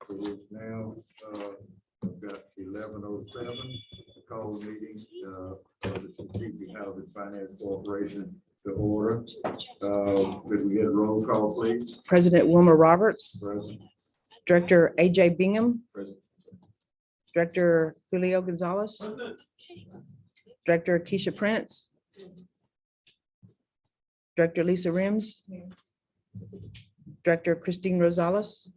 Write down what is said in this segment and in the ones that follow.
It is now, I've got 11:07, to call the meeting of the Strategic Housing Finance Corporation to order. Could we get a roll call, please? President Wilmer Roberts, Present. Director AJ Bingham, Present. Director Julio Gonzalez, Director Keisha Prince, Director Lisa Rims, Director Christine Rosales,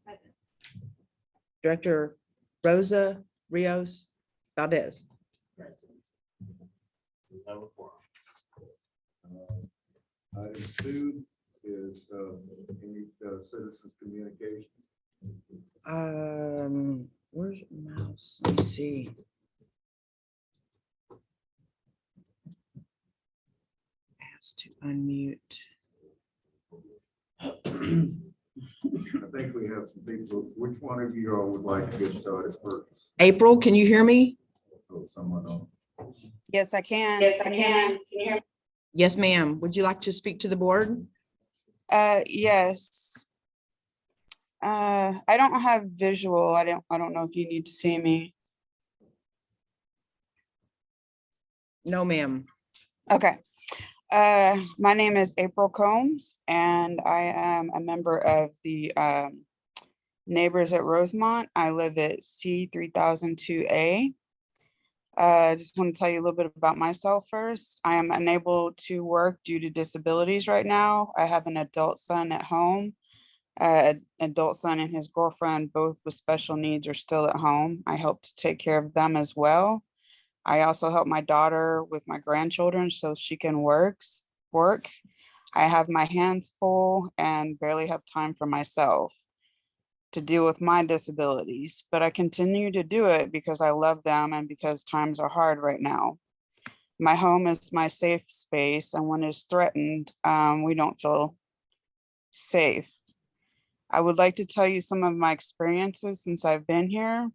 Director Rosa Rios Valdez. Item 2 is any citizens communication. Where's your mouse? Let me see. Ask to unmute. I think we have some people. Which one of you all would like to get started first? April, can you hear me? Oh, someone on. Yes, I can. Yes, I can. Can you hear me? Yes, ma'am. Would you like to speak to the board? Yes. I don't have visual. I don't know if you need to see me. No, ma'am. Okay. My name is April Combs, and I am a member of the Neighbors at Rosemont. I live at C3002A. I just want to tell you a little bit about myself first. I am unable to work due to disabilities right now. I have an adult son at home. An adult son and his girlfriend, both with special needs, are still at home. I help to take care of them as well. I also help my daughter with my grandchildren so she can work. I have my hands full and barely have time for myself to deal with my disabilities, but I continue to do it because I love them and because times are hard right now. My home is my safe space, and when it's threatened, we don't feel safe. I would like to tell you some of my experiences since I've been here.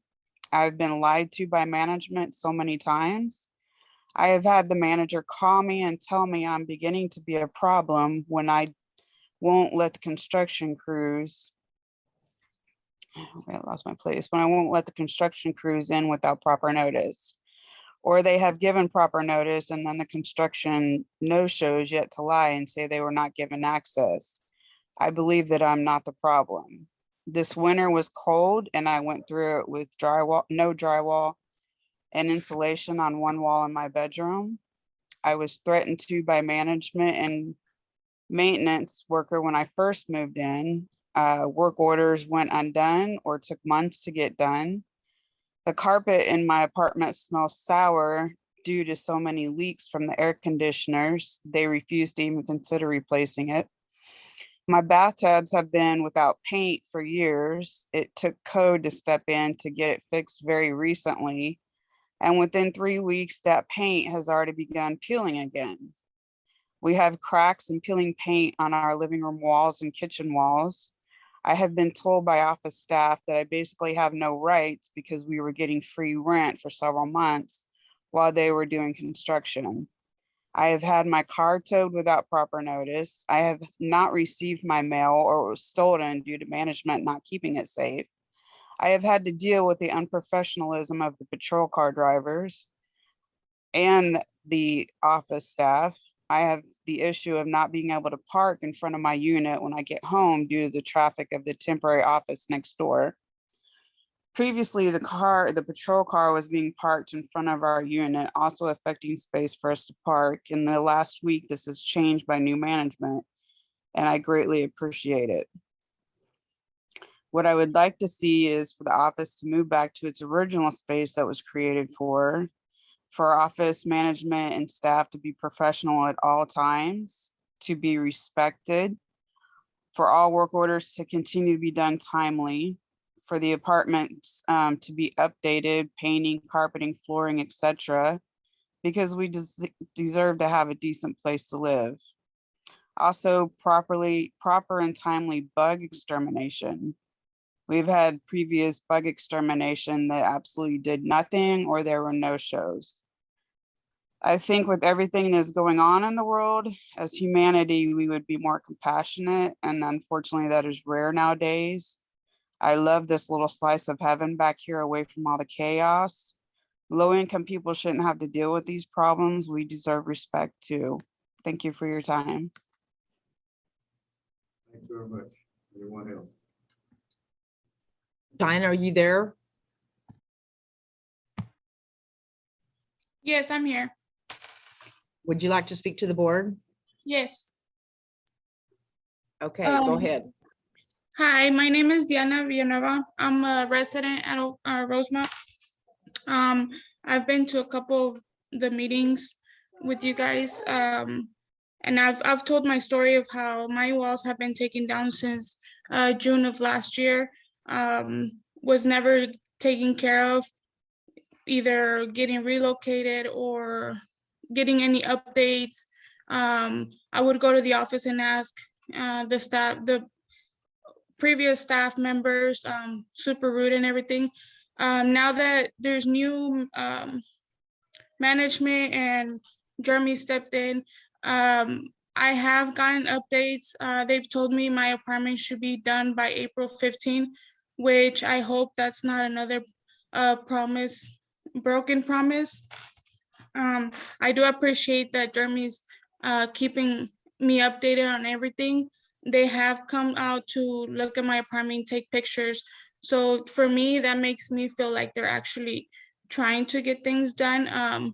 I've been lied to by management so many times. I have had the manager call me and tell me I'm beginning to be a problem when I won't let the construction crews, I lost my place, when I won't let the construction crews in without proper notice. Or they have given proper notice and then the construction no-shows yet to lie and say they were not given access. I believe that I'm not the problem. This winter was cold and I went through it with no drywall and insulation on one wall in my bedroom. I was threatened to by management and maintenance worker when I first moved in. Work orders went undone or took months to get done. The carpet in my apartment smells sour due to so many leaks from the air conditioners. They refused to even consider replacing it. My bathtubs have been without paint for years. It took code to step in to get it fixed very recently. And within 3 weeks, that paint has already begun peeling again. We have cracks and peeling paint on our living room walls and kitchen walls. I have been told by office staff that I basically have no rights because we were getting free rent for several months while they were doing construction. I have had my car towed without proper notice. I have not received my mail or it was stolen due to management not keeping it safe. I have had to deal with the unprofessionalism of the patrol car drivers and the office staff. I have the issue of not being able to park in front of my unit when I get home due to the traffic of the temporary office next door. Previously, the patrol car was being parked in front of our unit, also affecting space for us to park. In the last week, this has changed by new management, and I greatly appreciate it. What I would like to see is for the office to move back to its original space that was created for office management and staff to be professional at all times, to be respected, for all work orders to continue to be done timely, for the apartments to be updated, painting, carpeting, flooring, etc., because we deserve to have a decent place to live. Also, proper and timely bug extermination. We've had previous bug extermination that absolutely did nothing or there were no shows. I think with everything that's going on in the world, as humanity, we would be more compassionate, and unfortunately that is rare nowadays. I love this little slice of heaven back here away from all the chaos. Low-income people shouldn't have to deal with these problems. We deserve respect too. Thank you for your time. Thank you very much. Anyone else? Diana, are you there? Yes, I'm here. Would you like to speak to the board? Yes. Okay, go Um, ahead. Hi, my name is Diana Villanueva. I'm a resident at Rosemont. I've been to a couple of the meetings with you guys. And I've told my story of how my walls have been taken down since June of last year. Was never taken care of, either getting relocated or getting any updates. I would go to the office and ask the previous staff members, super rude and everything. Now that there's new management and Jeremy stepped in, I have gotten updates. They've told me my apartment should be done by April 15, which I hope that's not another broken promise. I do appreciate that Jeremy's keeping me updated on everything. They have come out to look at my apartment, take pictures. So for me, that makes me feel like they're actually trying to get things done.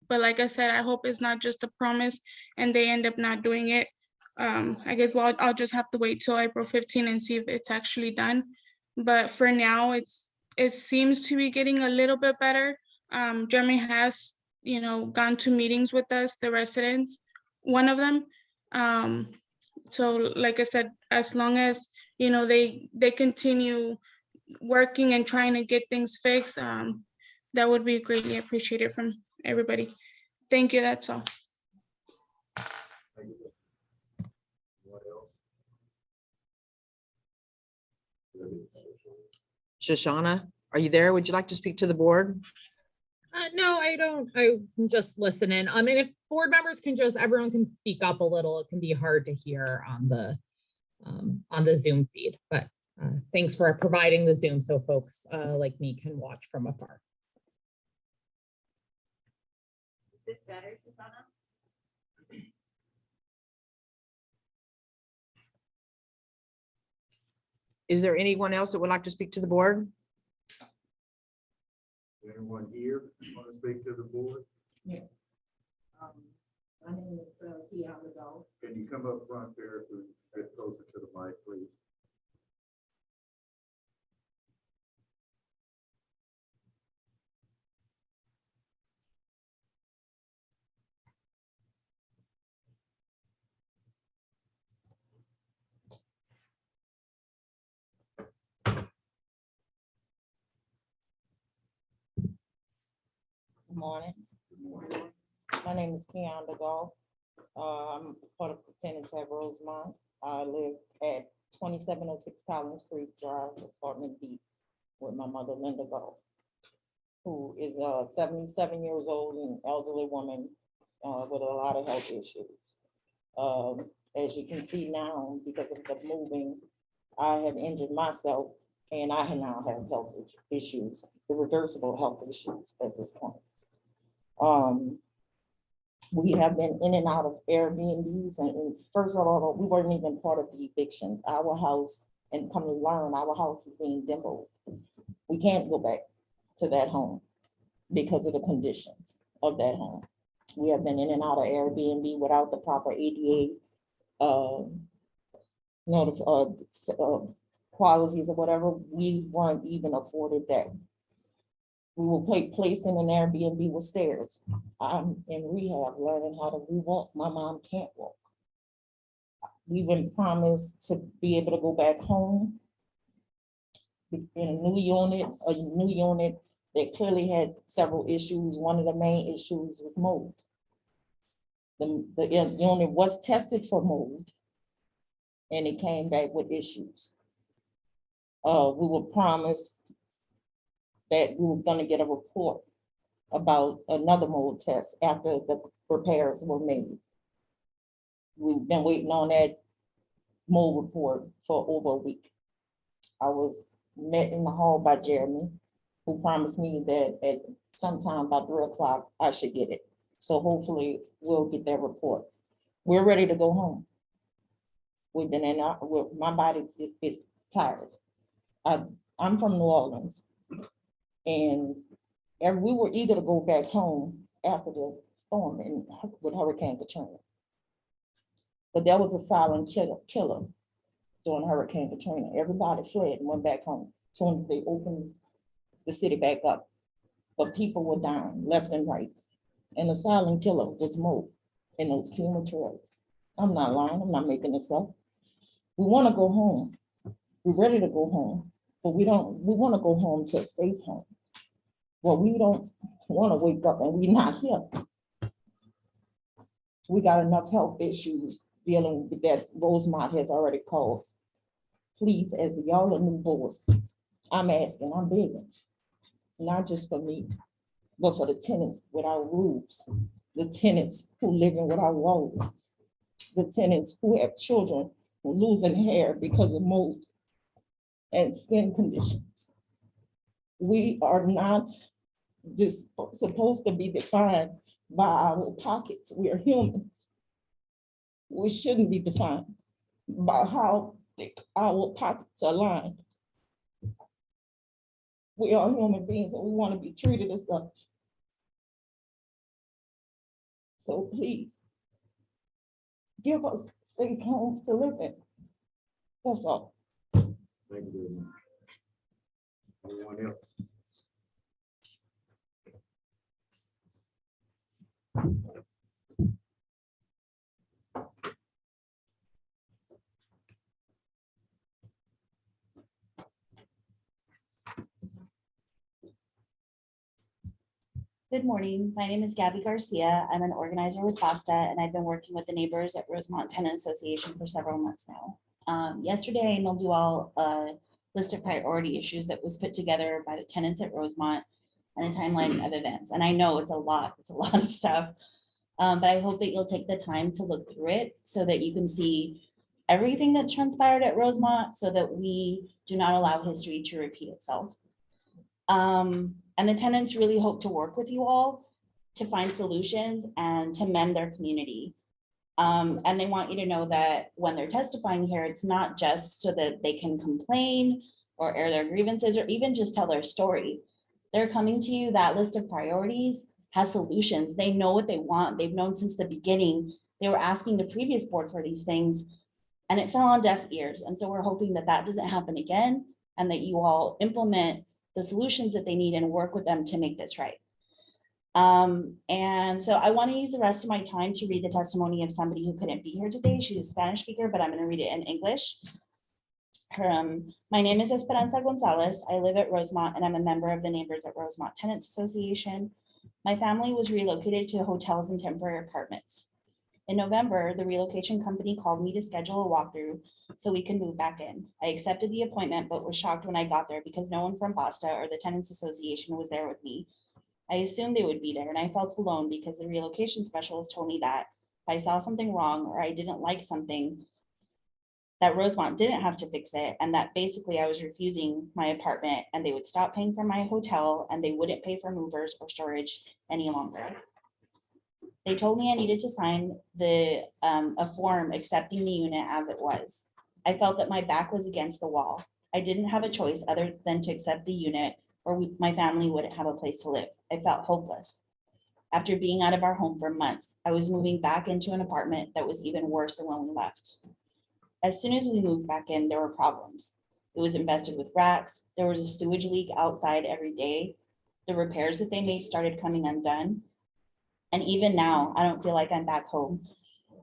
But like I said, I hope it's not just a promise and they end up not doing it. I guess, well, I'll just have to wait till April 15 and see if it's actually done. But for now, it seems to be getting a little bit better. Jeremy has, gone to meetings with us, the residents, one of them. So like I said, as long as, they continue working and trying to get things fixed, that would be greatly appreciated from everybody. Thank you, that's all. Thank you. What else? Shoshana, are you there? Would you like to speak to the board? No, I don't. I'm just listening. I mean, if board members can everyone can speak up a little, it can be hard to hear on the Zoom feed, but thanks for providing the Zoom so folks like me can watch from afar. Is this better, Susanna? Is there anyone else that would like to speak to the board? Anyone here want to speak to the board? Yes. My name is Kiana Dole. Can you come up front there to get closer to the mic, please? Good morning. Good morning. My name is Kiana Dole. I'm part of the tenants at Rosemont. I live at 2706 Collins Creek Drive, apartment B, with my mother, Linda Dole, who is 77 years old and elderly woman with a lot of health issues. As you can see now, because of the moving, I have injured myself and I now have health issues, irreversible health issues at this point. We have been in and out of Airbnbs, and first of all, we weren't even part of the evictions. Our house, and come to learn, our house is being demoed. We can't go back to that home because of the conditions of that home. We have been in and out of Airbnb without the proper ADA qualities or whatever. We weren't even afforded that. We were placing an Airbnb with stairs. I'm in rehab, learning how to re-walk. My mom can't walk. We've been promised to be able to go back home in a new unit that clearly had several issues. One of the main issues was mold. The unit was tested for mold and it came back with issues. We were promised that we were going to get a report about another mold test after the repairs were made. We've been waiting on that mold report for over a week. I was met in the hall by Jeremy, who promised me that at sometime by 3 o'clock, I should get it. So hopefully we'll get that report. We're ready to go home. We've been in, my body is tired. I'm from New Orleans. And we were eager to go back home after the storm with Hurricane Katrina. But there was a silent killer during Hurricane Katrina. Everybody fled and went back home as soon as they opened the city back up. But people were dying left and right. And the silent killer was Mo in those FEMA trailers. I'm not lying, I'm not making this up. We want to go home. We're ready to go home, but we want to go home to a safe home. Well, we don't want to wake up and we're not here. We got enough health issues dealing with that Rosemont has already caused. Please, as y'all a new board, I'm asking, I'm begging, not just for me, but for the tenants with our roofs, the tenants who live in with our walls, the tenants who have children who losing hair because of mold and skin conditions. We are not supposed to be defined by our pockets. We are humans. We shouldn't be defined by how thick our pockets are lined. We are human beings and we want to be treated as such. So please, give us safe homes to live in. That's all. Thank you very much. Anyone else? Good morning. My name is Gabby Garcia. I'm an organizer with FASTA, and I've been working with the neighbors at Rosemont Tenant Association for several months now. Yesterday, I emailed you all a list of priority issues that was put together by the tenants at Rosemont and a timeline of events. And I know it's a lot of stuff, but I hope that you'll take the time to look through it so that you can see everything that's transpired at Rosemont so that we do not allow history to repeat itself. And the tenants really hope to work with you all to find solutions and to mend their community. And they want you to know that when they're testifying here, it's not just so that they can complain or air their grievances or even just tell their story. They're coming to you, that list of priorities has solutions. They know what they want. They've known since the beginning. They were asking the previous board for these things and it fell on deaf ears. And so we're hoping that that doesn't happen again and that you all implement the solutions that they need and work with them to make this right. And so I want to use the rest of my time to read the testimony of somebody who couldn't be here today. She's a Spanish speaker, but I'm going to read it in English. My name is Esperanza Gonzalez. I live at Rosemont and I'm a member of the Neighbors at Rosemont Tenants Association. My family was relocated to hotels and temporary apartments. In November, the relocation company called me to schedule a walkthrough so we can move back in. I accepted the appointment, but was shocked when I got there because no one from FASTA or the Tenants Association was there with me. I assumed they would be there and I felt alone because the relocation specialist told me that if I saw something wrong or I didn't like something, that Rosemont didn't have to fix it and that basically I was refusing my apartment and they would stop paying for my hotel and they wouldn't pay for movers or storage any longer. They told me I needed to sign a form accepting the unit as it was. I felt that my back was against the wall. I didn't have a choice other than to accept the unit or my family wouldn't have a place to live. I felt hopeless. After being out of our home for months, I was moving back into an apartment that was even worse than when we left. As soon as we moved back in, there were problems. It was infested with rats. There was a sewage leak outside every day. The repairs that they made started coming undone. And even now, I don't feel like I'm back home.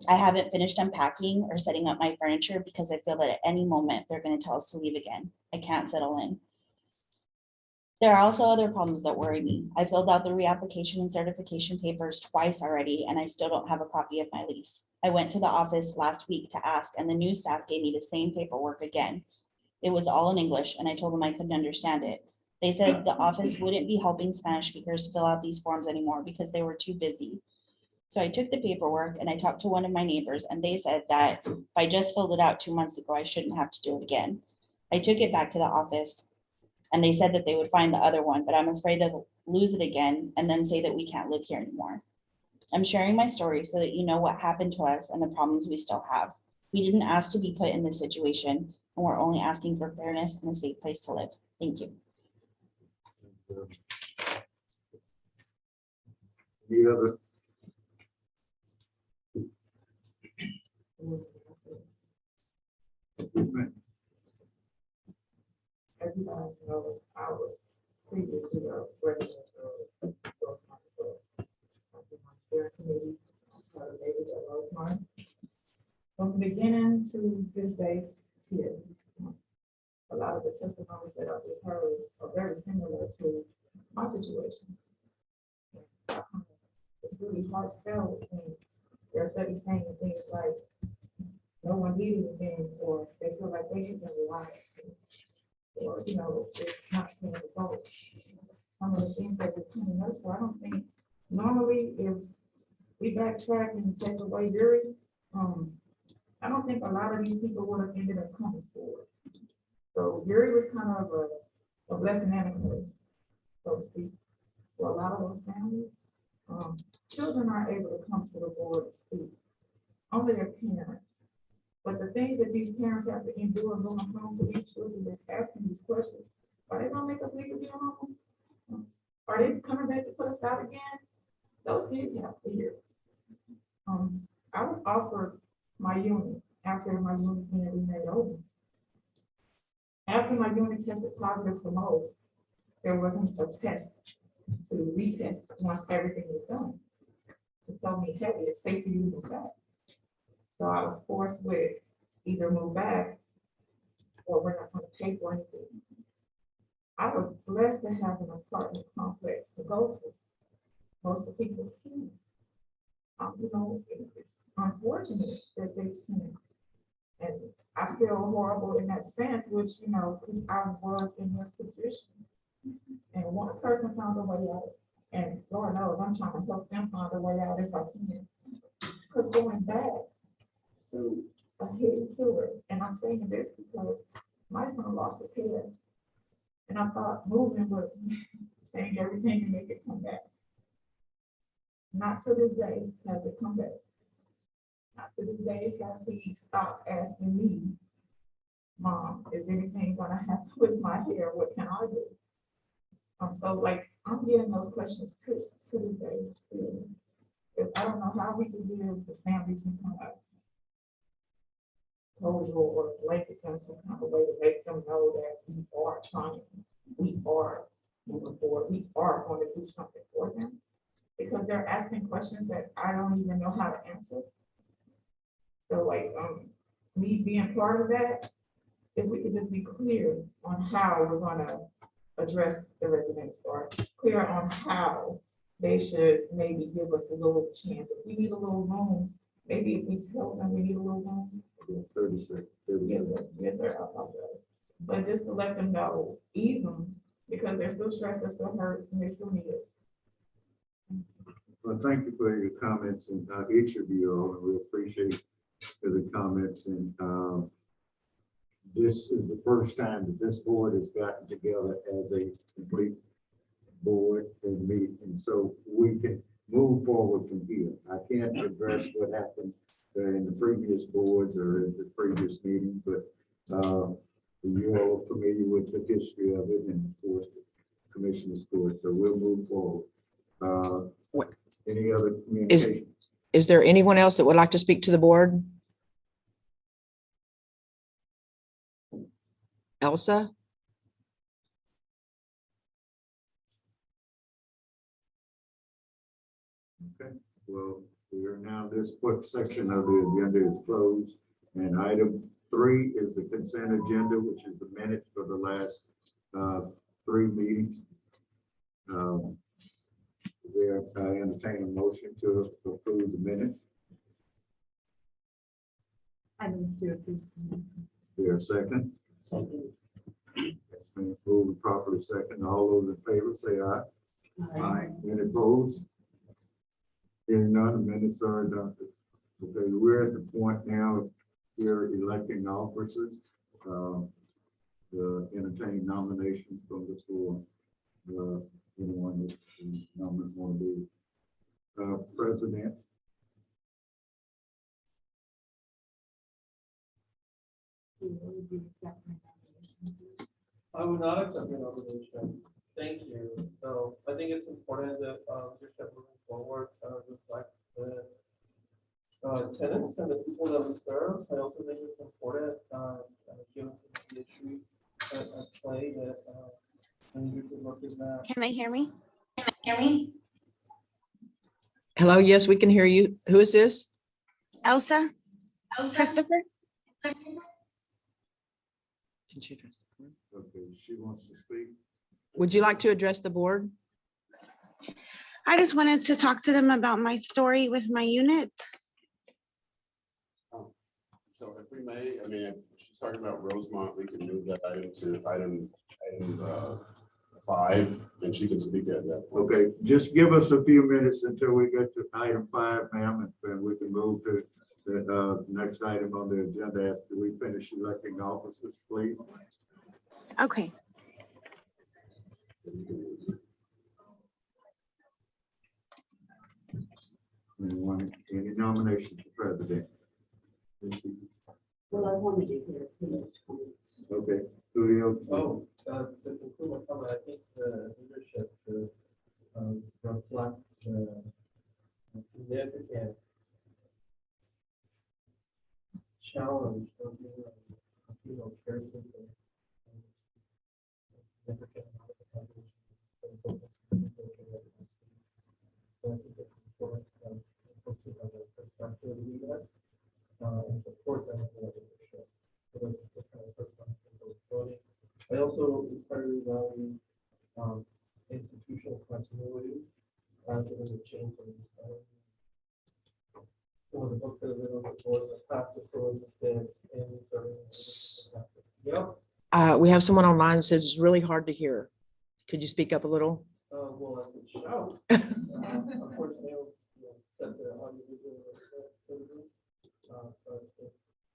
I haven't finished unpacking or setting up my furniture because I feel that at any moment they're going to tell us to leave again. I can't settle in. There are also other problems that worry me. I filled out the reapplication and certification papers twice already, and I still don't have a copy of my lease. I went to the office last week to ask, and the new staff gave me the same paperwork again. It was all in English, and I told them I couldn't understand it. They said the office wouldn't be helping Spanish speakers fill out these forms anymore because they were too busy. So I took the paperwork and I talked to one of my neighbors and they said that if I just filled it out 2 months ago, I shouldn't have to do it again. I took it back to the office. And they said that they would find the other one, but I'm afraid to lose it again and then say that we can't live here anymore. I'm sharing my story so that you know what happened to us and the problems we still have. We didn't ask to be put in this situation, and we're only asking for fairness and a safe place to live. Thank you. Any other? As you guys know, I was previously a resident of Rosemont as well. I've been on steering committee, maybe at Rosemont. From the beginning to this day here, a lot of the testimonies that I just heard are very similar to my situation. It's really heartfelt when they're study saying things like, no one did anything, or they feel like they have been lied to. Or, you know, it's not seeing results. Some of the things that we're coming up for, I don't think, normally, if we backtrack and take away jury, I don't think a lot of these people would have ended up coming forward. So jury was kind of a blessing and a curse, so to speak, for a lot of those families. Children aren't able to come to the board and speak, only their parents. But the things that these parents have to endure going home to these children that's asking these questions, are they gonna make us leave again home? Are they coming back to put us out again? Those kids have fear. I was offered my unit after my unit being remade over. After my unit tested positive for mold, there wasn't a test to retest once everything was done. To tell me, hey, it's safe for you to move back. So I was forced with either move back or we're not going to pay for anything. I was blessed to have an apartment complex to go to. Most of the people can't. You know, it's unfortunate that they can't. And I feel horrible in that sense, which, you know, because I was in their position. And one person found a way out. And Lord knows I'm trying to help them find a way out if I can. Because going back to a hidden killer, and I'm saying this because my son lost his head. And I thought moving would change everything and make it come back. Not to this day has it come back. Not to this day has he stopped asking me, Mom, is anything gonna happen with my hair? What can I do? So like, I'm getting those questions to this day still. If I don't know how we can give the families some kind of closure or blanket them some kind of way to make them know that we are trying, we are moving forward, we are going to do something for them. Because they're asking questions that I don't even know how to answer. So like, me being part of that, if we could just be clear on how we're gonna address the residents, or clear on how they should maybe give us a little chance. If we need a little room, maybe if we tell them we need a little room. 36. Yes, sir. Yes, sir. I apologize. But just to let them know, ease them, because they're still stressed, they're still hurt, and they still need us. Well, thank you for your comments, and each of you all, and we appreciate the comments. And this is the first time that this board has gotten together as a complete board and meet, and so we can move forward from here. I can't address what happened in the previous boards or in the previous meeting, but you all are familiar with the history of it, and of course, the commissioner's court. So we'll move forward. Any other communications? Is there anyone else that would like to speak to the board? Elsa? Okay, well, we are now, this quick section of the agenda is closed. And item 3 is the consent agenda, which is the minutes for the last 3 meetings. There, I entertain a motion to approve the minutes. I need to approve. There, second. It's been approved properly second. All those in favor say aye. Aye. Any opposed? Hearing none, the minutes are adopted. Okay, we're at the point now, we're electing officers. entertain nominations from the floor. Anyone that want to be president. I would not accept your nomination. Thank you. So I think it's important that leadership moving forward reflect the tenants and the people that we serve. I also think it's important, given some of the issues at play that you could look at that. Can they hear me? Hello, yes, we can hear you. Who is this? Elsa? Christopher? Can she address the board? Okay, she wants to speak. Would you like to address the board? I just wanted to talk to them about my story with my unit. So if we may, I mean, if she's talking about Rosemont, we can move that item to item 5, and she can speak at that point. Okay, just give us a few minutes until we get to item 5, ma'am, and then we can move to the next item on the agenda after we finish electing officers, please. Okay. Anyone, any nomination for president? Well, I wanted to hear Julio's comments. Okay, Julio. Oh, to conclude my comment, I think the leadership should reflect the significant challenge of being a female caretaker. Significant amount of the population. So I think it's important folks who have a perspective of that and support them in their leadership. So that's the kind of perspective I was voting. I also entirely value institutional continuity given the change in some of the books that have been on the board in the past are so interested in serving. Yep. We have someone online that says it's really hard to hear. Could you speak up a little? Well, I could shout. Unfortunately, set the audio visual. But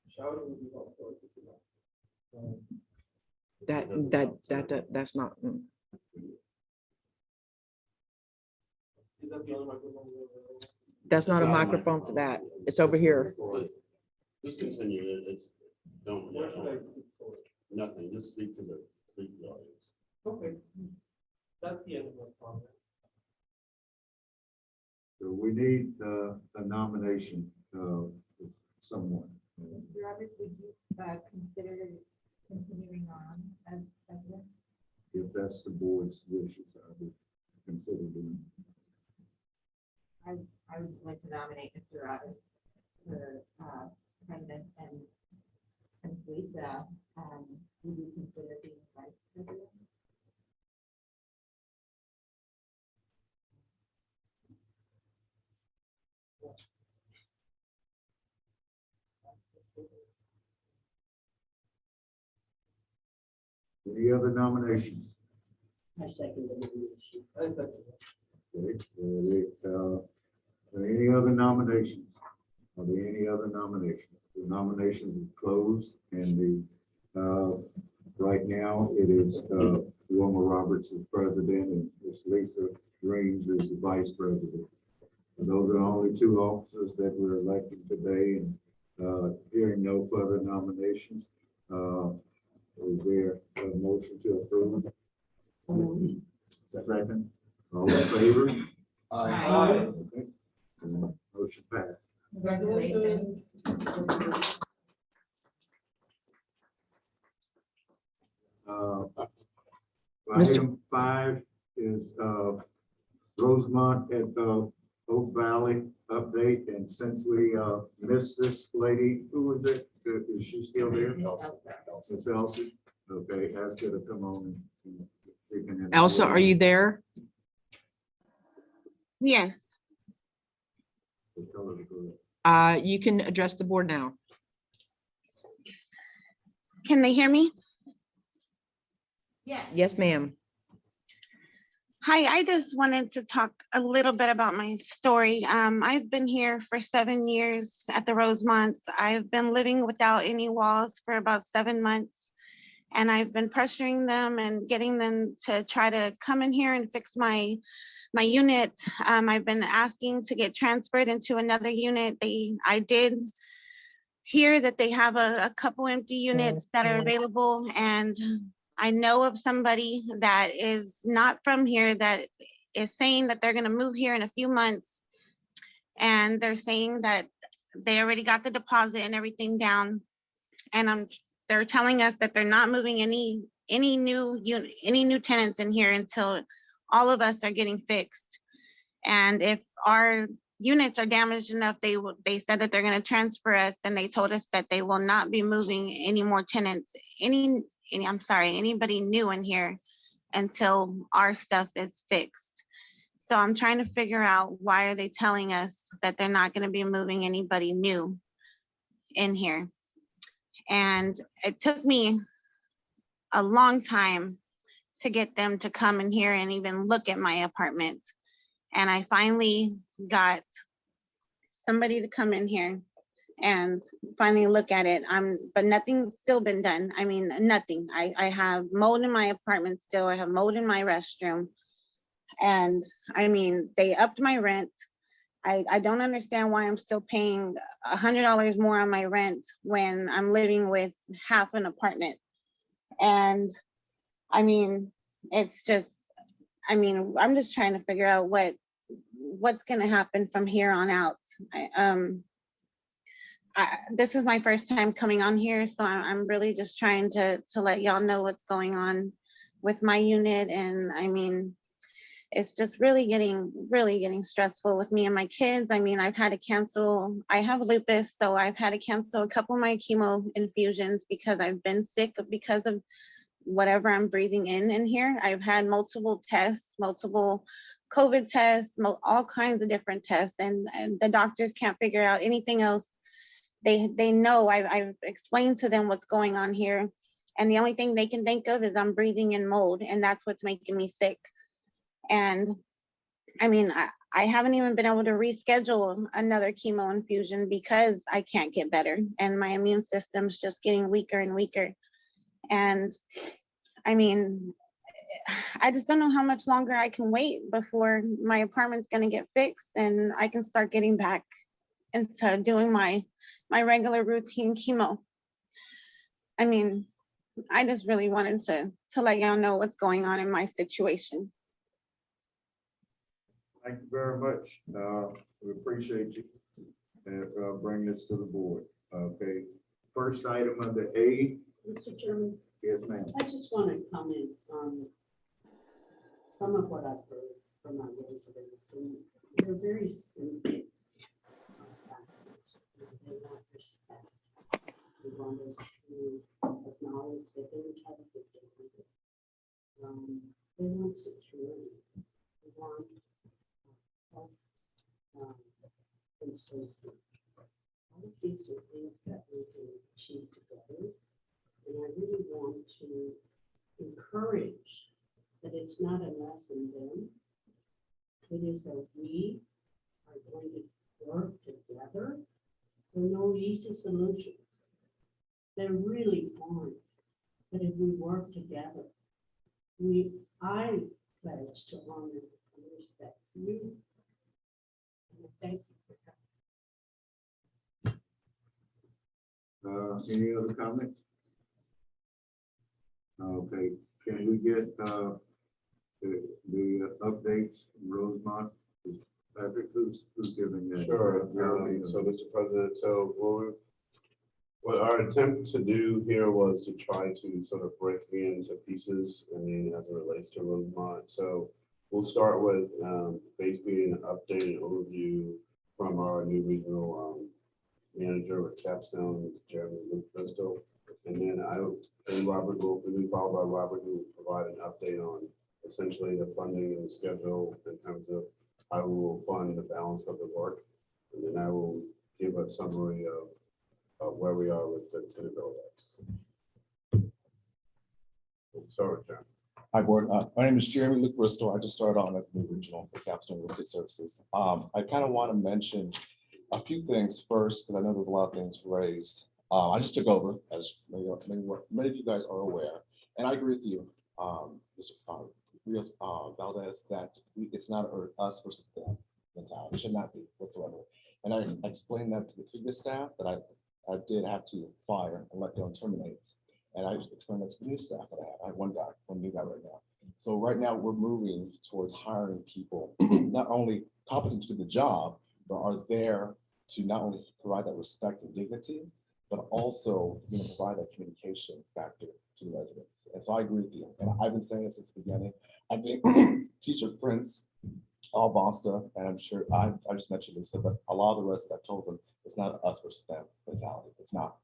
shouting would be helpful. That's not. Is that the only microphone? That's not a microphone for that. It's over here. Just continue it. It's, don't, Where should I speak for? nothing, just speak to the audience. Okay. That's the end of my comment. So we need a nomination of someone. Robert, would you consider continuing on as president? If that's the board's wishes, I would consider doing. I would like to nominate Mr. Robert for president and Lisa, would you consider being vice president? Any other nominations? I second the nomination. I second that. Okay, are there any other nominations? Are there any other nominations? The nominations are closed and right now it is Wilma Roberts is president and Ms. Lisa Greens is the vice president. And those are the only 2 officers that were elected today, and hearing no further nominations. Is there a motion to approve? Second, all in favor? Aye. Okay. Motion passed. Congratulations. Item 5 is Rosemont at Oak Valley update, and since we missed this lady, who was it? Is she still there? Miss Elsie? Okay, ask her to come on. And Elsa, are you there? Yes. You can address the board now. Can they hear me? Yeah. Yes, ma'am. Hi, I just wanted to talk a little bit about my story. I've been here for 7 years at the Rosemonts. I've been living without any walls for about 7 months. And I've been pressuring them and getting them to try to come in here and fix my unit. I've been asking to get transferred into another unit. I did hear that they have a couple empty units that are available, and I know of somebody that is not from here that is saying that they're gonna move here in a few months. And they're saying that they already got the deposit and everything down. And they're telling us that they're not moving any new tenants in here until all of us are getting fixed. And if our units are damaged enough, they said that they're going to transfer us, and they told us that they will not be moving any more tenants, anybody new in here until our stuff is fixed. So I'm trying to figure out, why are they telling us that they're not going to be moving anybody new in here? And it took me a long time to get them to come in here and even look at my apartment. And I finally got somebody to come in here and finally look at it. But nothing's still been done. I mean, nothing. I have mold in my apartment still. I have mold in my restroom. And I mean, they upped my rent. I don't understand why I'm still paying $100 more on my rent when I'm living with half an apartment. And I mean, it's just, I'm just trying to figure out what's going to happen from here on out. This is my first time coming on here, so I'm really just trying to let y'all know what's going on with my unit. And I mean, it's just really getting stressful with me and my kids. I mean, I've had to cancel, I have lupus, so I've had to cancel a couple of my chemo infusions because I've been sick because of whatever I'm breathing in here. I've had multiple tests, multiple COVID tests, all kinds of different tests, and the doctors can't figure out anything else. They know I've explained to them what's going on here, and the only thing they can think of is I'm breathing in mold, and that's what's making me sick. And I mean, I haven't even been able to reschedule another chemo infusion because I can't get better, and my immune system's just getting weaker and weaker. And I mean, I just don't know how much longer I can wait before my apartment's gonna get fixed and I can start getting back into doing my regular routine chemo. I mean, I just really wanted to let y'all know what's going on in my situation. Thank you very much. We appreciate you bringing this to the board. Okay, first item under A. Mr. Chairman, Yes, ma'am. I just want to comment on some of what I've heard from my residents, and they're very simple. They want respect. They want us to acknowledge that they would have a good day. They want security. They want health and safety. All of these are things that we can achieve together. And I really want to encourage that it's not a us and them. It is that we are going to work together. There are no easy solutions. There really aren't. But if we work together, I pledge to honor and respect you. And I thank you for coming. Any other comments? Okay, can we get the updates, Rosemont? Patrick, who's giving that? Sure. So, Mr. President, so what our attempt to do here was to try to sort of break it into pieces, I mean, as it relates to Rosemont. So we'll start with basically an updated overview from our new regional manager with Capstone, Jeremy Bristol. And then Robert will be followed by Robert, who will provide an update on essentially the funding and the schedule in terms of how we will fund the balance of the work. And then I will give a summary of where we are with the tenant buildings. Sorry, John. Hi, board. My name is Jeremy Luke Bristol. I just started on as the new regional for Capstone Real Estate Services. I kind of want to mention a few things first, because I know there's a lot of things raised. I just took over, as many of you guys are aware, and I agree with you, Mr. Rios, Valdez, that it's not a us versus them mentality. It should not be whatsoever. And I explained that to the previous staff that I did have to fire and let go and terminate. And I explained that to the new staff that I have. I have one new guy right now. So right now we're moving towards hiring people not only competent to do the job, but are there to not only provide that respect and dignity, but also provide that communication factor to the residents. And so I agree with you. And I've been saying this since the beginning. I think Teacher Prince, all Boston, and I'm sure I just mentioned Lisa, but a lot of the rest I told them it's not us versus them mentality. It's not,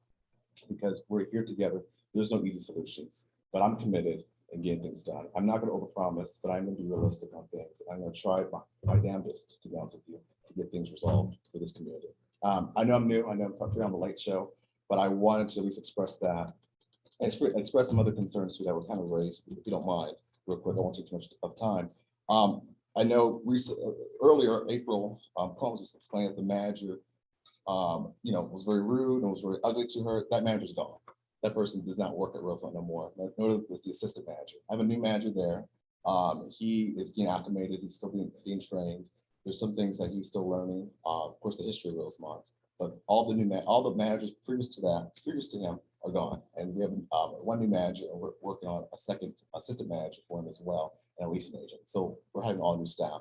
because we're here together. There's no easy solutions, but I'm committed in getting things done. I'm not going to overpromise, but I'm going to be realistic on things. I'm going to try my damnedest, to be honest with you, to get things resolved for this community. I know I'm new. I know I'm here on the late show, but I wanted to at least express that and express some other concerns too that were kind of raised, if you don't mind, real quick. I won't take too much of time. I know earlier, April Combs was explaining that the manager, was very rude and was very ugly to her. That manager's gone. That person does not work at Roseland no more. Nor does the assistant manager. I have a new manager there. He is being acclimated. He's still being trained. There's some things that he's still learning. Of course, the history of Rosemont, but all the managers previous to him are gone. And we have one new manager, and we're working on a second assistant manager for him as well, and a leasing agent. So we're having all new staff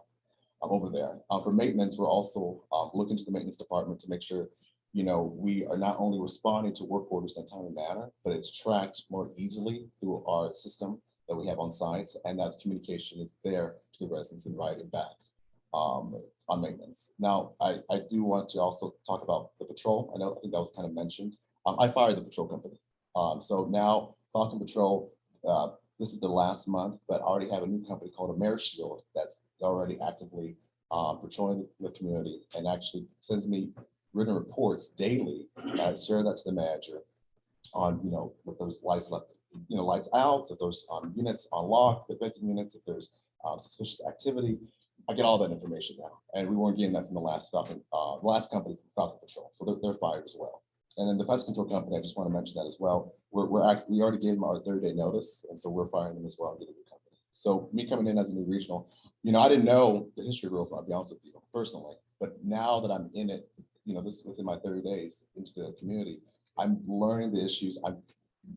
over there. For maintenance, we're also looking to the maintenance department to make sure we are not only responding to work orders in a timely manner, but it's tracked more easily through our system that we have on site, and that communication is there to the residents and writing back on maintenance. Now, I do want to also talk about the patrol. I think that was kind of mentioned. I fired the patrol company. So now Falcon Patrol, this is the last month, but I already have a new company called AmeriShield that's already actively patrolling the community and actually sends me written reports daily. And I share that to the manager on, if there's lights left, lights out, if there's units unlocked, the vacant units, if there's suspicious activity. I get all that information now, and we weren't getting that from the last company, Falcon Patrol. So they're fired as well. And then the pest control company, I just want to mention that as well. We already gave them our 30-day notice, and so we're firing them as well. Getting the company. So me coming in as a new regional, I didn't know the history of rules. I'll be honest with you personally, but now that I'm in it, this is within my 30 days into the community, I'm learning the issues. I'm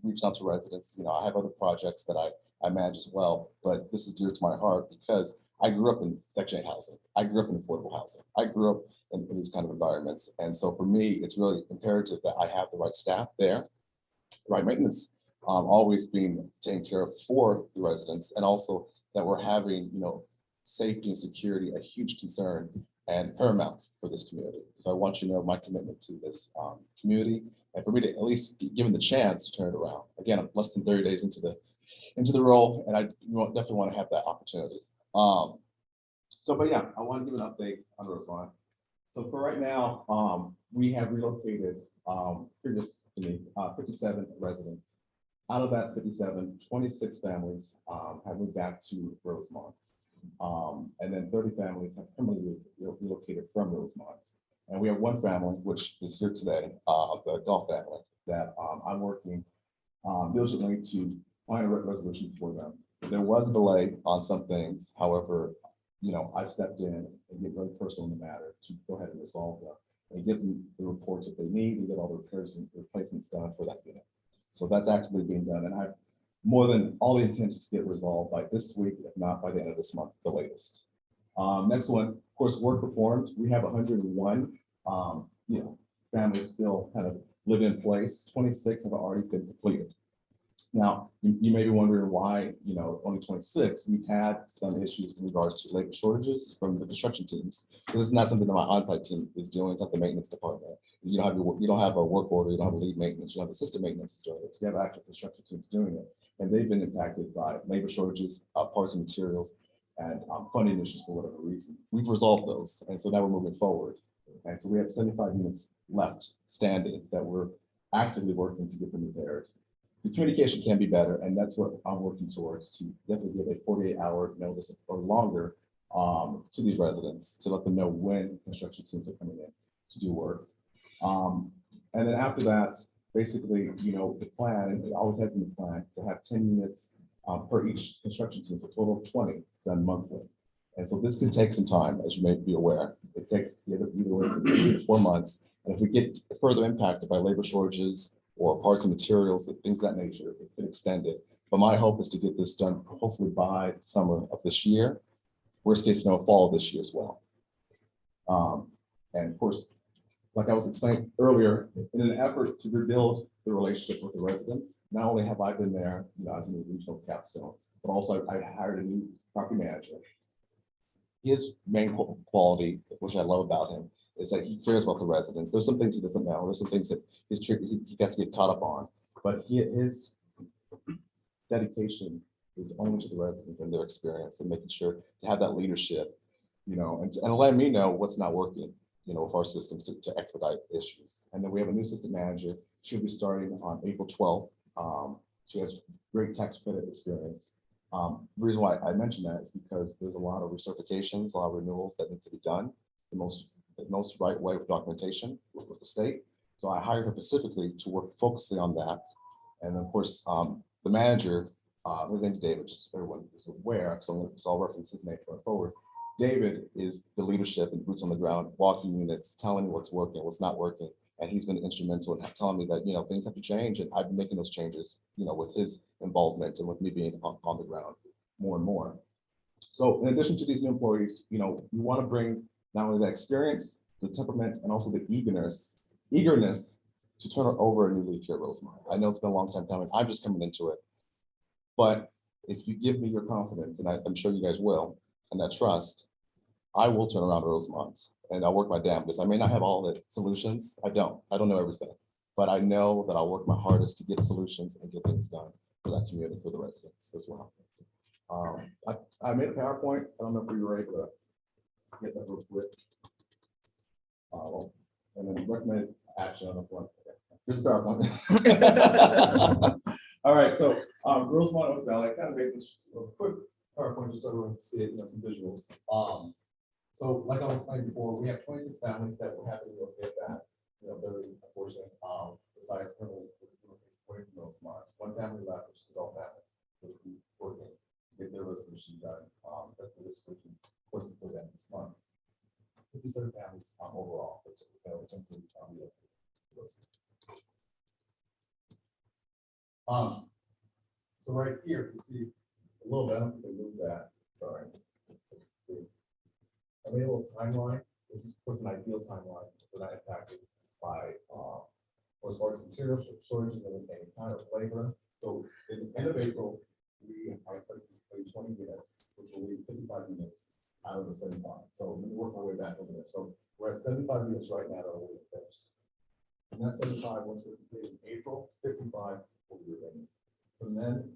reaching out to residents. I have other projects that I manage as well, but this is dear to my heart because I grew up in Section 8 housing. I grew up in affordable housing. I grew up in these kind of environments. And so for me, it's really imperative that I have the right staff there, right maintenance, always being taken care of for the residents, and also that we're having, safety and security a huge concern and paramount for this community. So I want you to know my commitment to this community, and for me to at least be given the chance to turn it around. Again, I'm less than 30 days into the role, and I definitely want to have that opportunity. But yeah, I want to give an update on Roseland. So for right now, we have relocated previous to me 57 residents. Out of that 57, 26 families have moved back to Rosemont. And then 30 families have permanently relocated from Rosemont. And we have one family, which is here today, the Gulf family, that I'm working diligently to find a resolution for them. There was a delay on some things. However, I've stepped in and get very personal in the matter to go ahead and resolve them and give them the reports that they need and get all the repairs and replacements done for that unit. So that's actively being done. And I've more than all the intentions to get resolved by this week, if not by the end of this month, the latest. Next one, of course, work performed. We have 101, families still kind of live in place. 26 have already been completed. Now, you may be wondering why, only 26. We've had some issues in regards to labor shortages from the construction teams. This is not something that my on-site team is doing. It's not the maintenance department. You don't have a work order. You don't have a lead maintenance. You don't have assistant maintenance doing it. You have actual construction teams doing it, and they've been impacted by labor shortages, parts and materials, and funding issues for whatever reason. We've resolved those, and so now we're moving forward. And so we have 75 units left standing that we're actively working to get them repaired. The communication can be better, and that's what I'm working towards, to definitely give a 48-hour notice or longer to these residents to let them know when construction teams are coming in to do work. And then after that, basically, the plan, and it always has been the plan, to have 10 units per each construction team, so a total of 20 done monthly. And so this could take some time, as you may be aware. It takes either way 3 to 4 months. And if we get further impacted by labor shortages or parts and materials, and things of that nature, it could extend it. But my hope is to get this done hopefully by summer of this year. Worst case scenario, fall of this year as well. And of course, like I was explaining earlier, in an effort to rebuild the relationship with the residents, not only have I been there, as a regional capstone, but also I hired a new property manager. His main quality, which I love about him, is that he cares about the residents. There's some things he doesn't know. There's some things that he gets to get caught up on, but his dedication is only to the residents and their experience and making sure to have that leadership, and letting me know what's not working, with our system to expedite issues. And then we have a new assistant manager. She'll be starting on April 12th. She has great tax credit experience. The reason why I mentioned that is because there's a lot of recertifications, a lot of renewals that need to be done the most right way with documentation with the state. So I hired her specifically to work focusedly on that. And of course, the manager, his name's David, just so everyone is aware, so I'll reference his name going forward. David is the leadership and boots on the ground, walking units, telling me what's working, what's not working. And he's been instrumental in telling me that, things have to change. And I've been making those changes, with his involvement and with me being on the ground more and more. So in addition to these new employees, we want to bring not only the experience, the temperament, and also the eagerness to turn over a new leaf here at Rosemont. I know it's been a long time coming. I'm just coming into it. But if you give me your confidence, and I'm sure you guys will, and that trust, I will turn around Rosemont, and I'll work my damnedest. I may not have all the solutions. I don't know everything, but I know that I'll work my hardest to get solutions and get things done for that community, for the residents as well. I made a PowerPoint. I don't know if we were able to get that real quick. And then recommended action on the front. Here's the PowerPoint. All right, so Rosemont Oak Valley, I kind of made this a quick PowerPoint just so everyone can see it, some visuals. So like I was explaining before, we have 26 families that we're happy to get that, very unfortunate. Besides currently away from Rosemont, one family left, which is all family, which we working to get their resolution done. That's for this week, working for them this month. 57 families overall, but temporary family. So right here, you can see a little bit, I don't think I moved that, sorry. See. I made a little timeline. This is of course an ideal timeline. We're not impacted by as far as material shortages and any kind of labor. So at the end of April, we are expecting 20 units, which will leave 55 units out of the 75. So let me work my way back over there. So we're at 75 units right now that are waiting first. And that 75, once we're completed in April, 55 will be remaining. From then,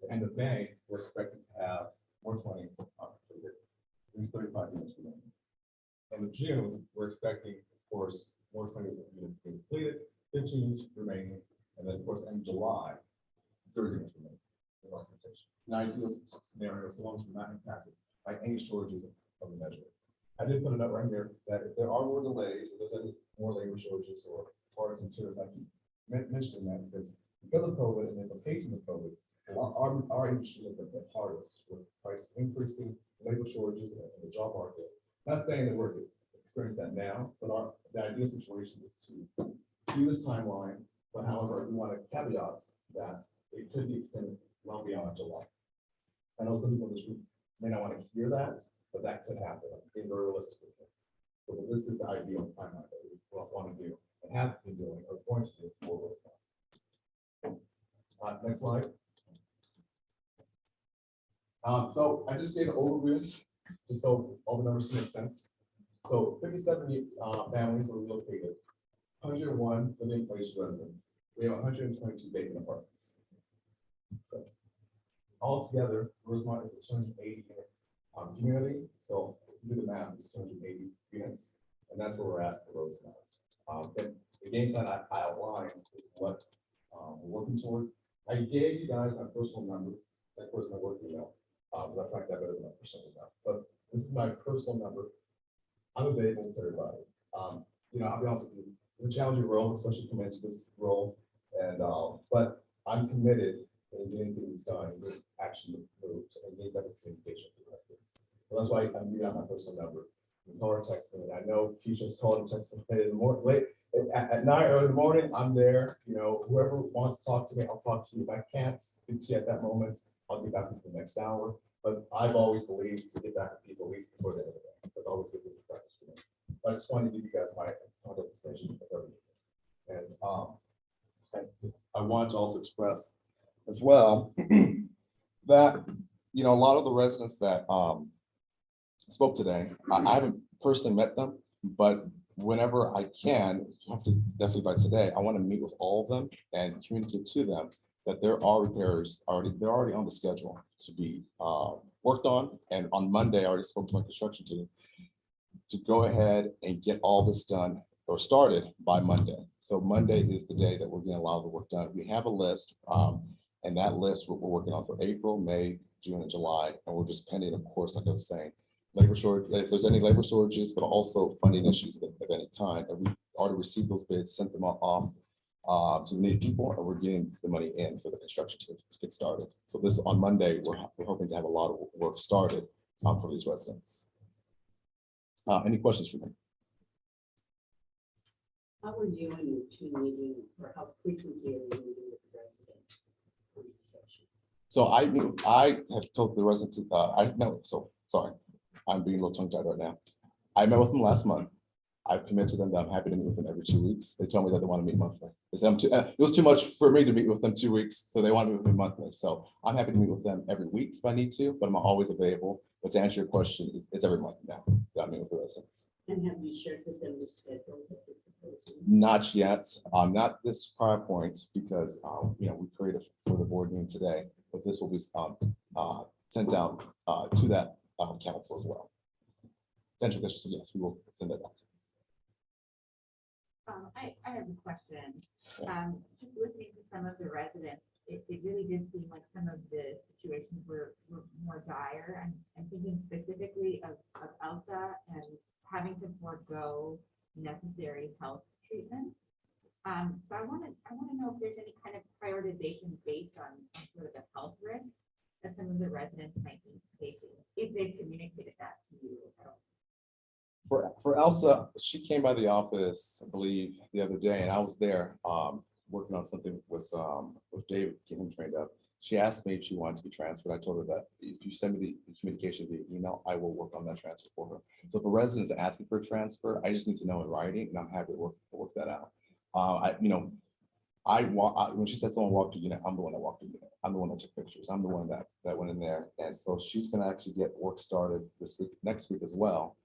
the end of May, we're expecting to have more 20 completed, at least 35 units remaining. End of June, we're expecting, of course, more 20 units being completed, 15 units remaining, and then of course, end of July, 30 units remaining. An ideal scenario, so long as we're not impacted by any shortages of the measure. I did put a note right here that if there are more delays, if there's any more labor shortages or parts and materials, I keep mentioning that because of COVID and the implications of COVID, our industry has been hit hardest with prices increasing, labor shortages, and the job market. Not saying that we're experiencing that now, but the ideal situation is to do this timeline. But however, we want to caveat that it could be extended well beyond July. I know some people in this group may not want to hear that, but that could happen in the realistic. So this is the ideal timeline that we want to do and have been doing or going to do for those times. Next slide. So I just gave an overview, just so all the numbers make sense. So 57 families were relocated, 101 living place residents. We have 122 vacant apartments. So, altogether, Rosemont is a 280 unit community. So if you do the math, it's 280 units, and that's where we're at for Rosemont. And the game plan I outlined is what we're working toward. I gave you guys my personal number, of course, my work email. I like that better than my personal email, but this is my personal number. I'm available to everybody. I'll be honest with you, it's a challenging role, especially coming into this role. And, but I'm committed in getting things done, with action moved, and getting better communication with residents. So that's why I'm giving out my personal number. You call or text me. And I know Keisha's called and texted late in the morning, at night, early in the morning, I'm there. You know, whoever wants to talk to me, I'll talk to you. If I can't speak to you at that moment, I'll get back to you the next hour. But I've always believed to get back to people at least before the end of the day. That's always good business practice for me. I just wanted to give you guys my contact information. And I want to also express as well that, you know, a lot of the residents that spoke today, I haven't personally met them, but whenever I can, definitely by today, I want to meet with all of them and communicate to them that there are repairs they're already on the schedule to be worked on. And on Monday, I already spoke to my construction team to go ahead and get all this done or started by Monday. So Monday is the day that we're getting a lot of the work done. We have a list, and that list we're working on for April, May, June, and July. And we're just pending, of course, like I was saying, labor shortage, if there's any labor shortages, but also funding issues of any kind. And we already received those bids, sent them off to the needed people, and we're getting the money in for the construction to get started. So this on Monday, we're hoping to have a lot of work started for these residents. Any questions for me? How are you and your team meeting, or how frequently are you meeting with the residents on the session? So I have told the residents, sorry, I'm being a little tongue tied right now. I met with them last month. I've committed to them that I'm happy to meet with them every 2 weeks. They told me that they want to meet monthly. They said it was too much for me to meet with them 2 weeks, so they want to meet with me monthly. So I'm happy to meet with them every week if I need to, but I'm always available. But to answer your question, it's every month now that I meet with the residents. And have you shared with them the schedule that you're proposing? Not yet. Not this prior point, because you know, we created for the board meeting today, but this will be sent out to that council as well. Potential question, so yes, we will send that out. I have a question. Just listening to some of the residents, it really did seem like some of the situations were more dire. I'm thinking specifically of Elsa and having to forego necessary health treatment. So I want to know if there's any kind of prioritization based on sort of the health risk that some of the residents might be facing, if they've communicated that to you at all. For Elsa, she came by the office, I believe, the other day, and I was there working on something with David, getting him trained up. She asked me if she wanted to be transferred. I told her that if you send me the communication via email, I will work on that transfer for her. So if a resident is asking for a transfer, I just need to know in writing, and I'm happy to work that out. When she said someone walked the unit, I'm the one that walked the unit. I'm the one that took pictures. I'm the one that went in there. And so she's gonna actually get work started this week, next week as well.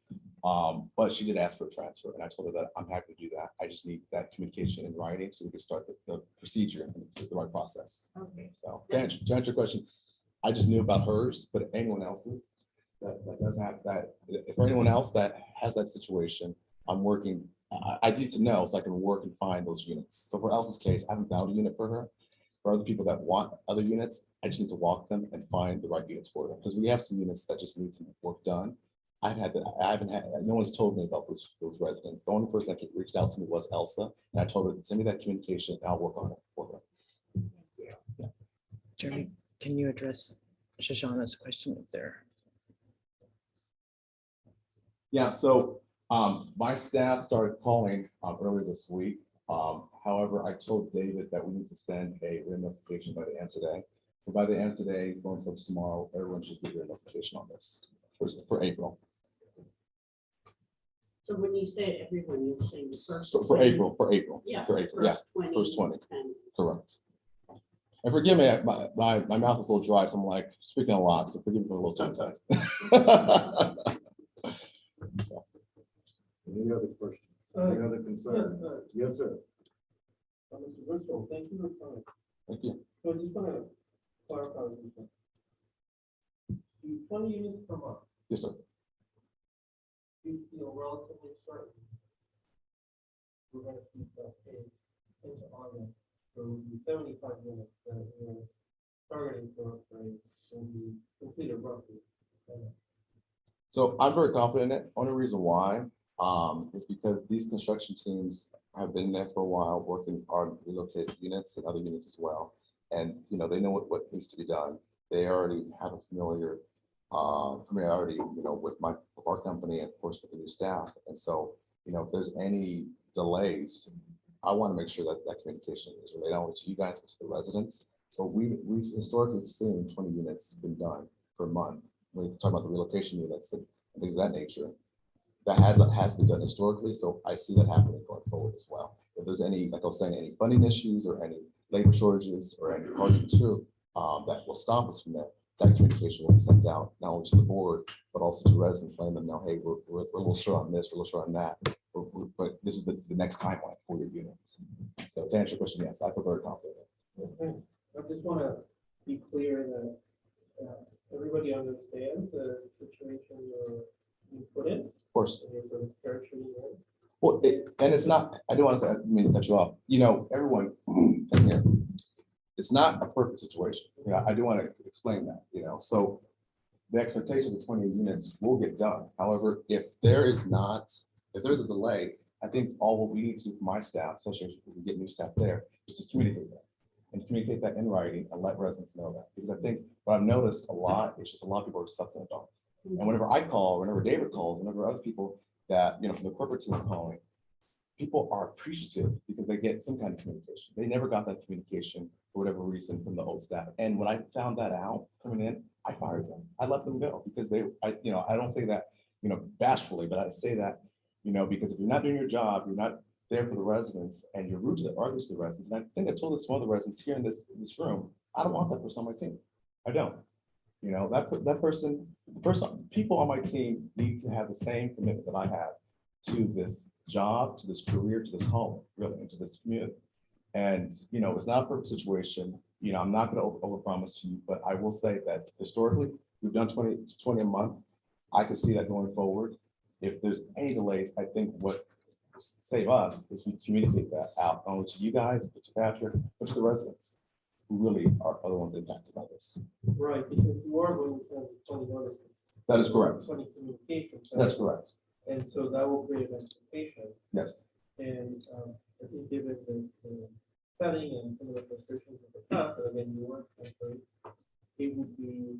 But she did ask for a transfer, and I told her that I'm happy to do that. I just need that communication in writing so we can start the procedure and the right process. Okay. So to answer your question, I just knew about hers, but anyone else's that doesn't have that, if anyone else that has that situation, I'm working. I need to know so I can work and find those units. So for Elsa's case, I haven't found a unit for her. For other people that want other units, I just need to walk them and find the right units for them, because we have some units that just need some work done. I haven't had, no one's told me about those residents. The only person that reached out to me was Elsa, and I told her, send me that communication, and I'll work on it for her. Yeah. Jeremy, can you address Shoshana's question up there? Yeah, so my staff started calling earlier this week. However, I told David that we need to send a written notification by the end of today. So by the end of today, going towards tomorrow, everyone should get a notification on this for April. So when you say everyone, you're saying the first. So for April, Yeah. for April, yeah, first 20, and- correct. And forgive me, my mouth is a little dry, so I'm like speaking a lot, so forgive me for a little tongue tied. Any other questions? Any other concerns? Yes, sir. Mr. Russell, thank you for coming. Thank you. So I just want to clarify something. 20 units per month, Yes, sir. you feel relatively certain we're going to keep that pace into August. So it would be 75 units that we're targeting for upgrade will be completed roughly. So I'm very confident in it. Only reason why is because these construction teams have been there for a while, working on relocated units and other units as well. And, you know, they know what needs to be done. They already have a familiarity, you know, with our company and of course with the new staff. And so, you know, if there's any delays, I want to make sure that that communication is relayed not only to you guys, but to the residents. So we've historically seen 20 units been done per month. When we talk about the relocation units and things of that nature, that has been done historically. So I see that happening going forward as well. If there's any, like I was saying, any funding issues or any labor shortages or any parts material that will stop us from that, that communication will be sent out not only to the board, but also to residents, letting them know, hey, we're a little short on this, we're a little short on that, but this is the next timeline for your units. So to answer your question, yes, I feel very confident. Okay. I just want to be clear that everybody understands the situation you put in. Of course. And you're sort of parachuting in. Well, and it's not, I do want to say, I mean, cut you off. You know, everyone in here, it's not a perfect situation. You know, I do want to explain that, you know, so the expectation of 20 units will get done. However, if there's a delay, I think all what we need to do for my staff, especially if we get new staff there, is to communicate that and communicate that in writing and let residents know that. Because I think what I've noticed a lot is just a lot of people are stuck in the dark. And whenever I call, whenever David calls, whenever other people that, you know, from the corporate team are calling, people are appreciative because they get some kind of communication. They never got that communication for whatever reason from the old staff. And when I found that out coming in, I fired them. I let them go because you know, I don't say that, you know, bashfully, but I say that, you know, because if you're not doing your job, you're not there for the residents and you're rude to the arguments to the residents. And I think I told this to one of the residents here in this room, I don't want that person on my team. I don't. You know, that person, people on my team need to have the same commitment that I have to this job, to this career, to this home, really, and to this community. And, you know, it's not a perfect situation. You know, I'm not going to overpromise you, but I will say that historically, we've done 20 a month. I can see that going forward. If there's any delays, I think what save us is we communicate that out, not only to you guys, but to Patrick, but to the residents who really are the ones impacted by this. Right, because you are going to send 20 notices. That is correct. 20 communications. That's correct. And so that will create an expectation. Yes. And I think given the setting and some of the frustrations of the past, that again, you weren't temporary, it would be,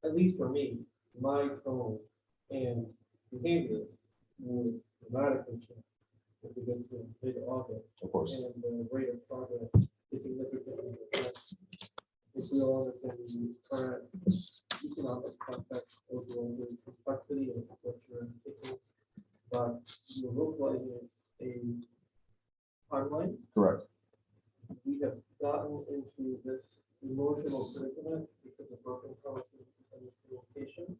at least for me, my tone and behavior would dramatically change if we get to mid-August. Of course. And the rate of progress is significantly less. If we all understand the current economic context of the complexity of what you're taking, but you're localizing a timeline. Correct. We have gotten into this emotional predicament because of broken promises and miscommunication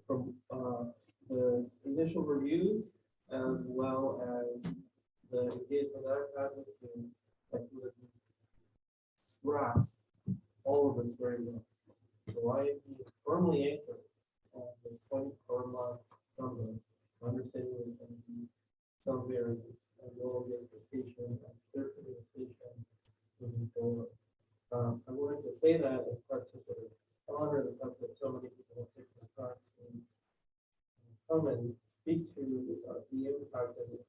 from the initial reviews as well as the engagement I've had with you, like with grasp all of this very well. So I am firmly anchored on the 20 per month number, understanding there's going to be some variance and lower the expectation and clear communication moving forward. I wanted to say that in part to sort of honor the fact that so many people have taken the time to come and speak to the impact of this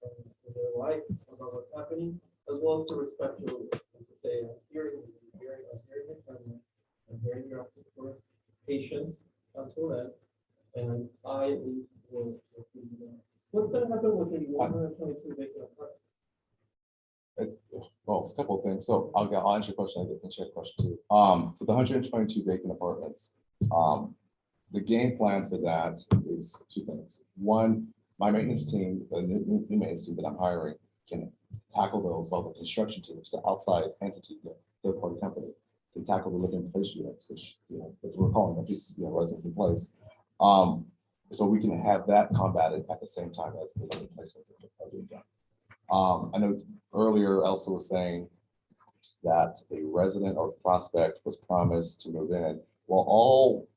in their life about what's happening, as well as to respect your and to say, I'm hearing your comment, I'm hearing your asking for patience until then, and I at least will be there. What's going to happen with the 122 vacant apartments? Well, a couple of things. So I'll answer your question. I can share a question too. So the 122 vacant apartments, the game plan for that is two things. One, my maintenance team, the new maintenance team that I'm hiring, can tackle those, while the construction team, which is an outside entity, third party company, can tackle the living in place units, which, you know, as we're calling them, you know, residents in place. So we can have that combated at the same time as the living placements are being done. I know earlier Elsa was saying that a resident or prospect was promised to move in. Well, all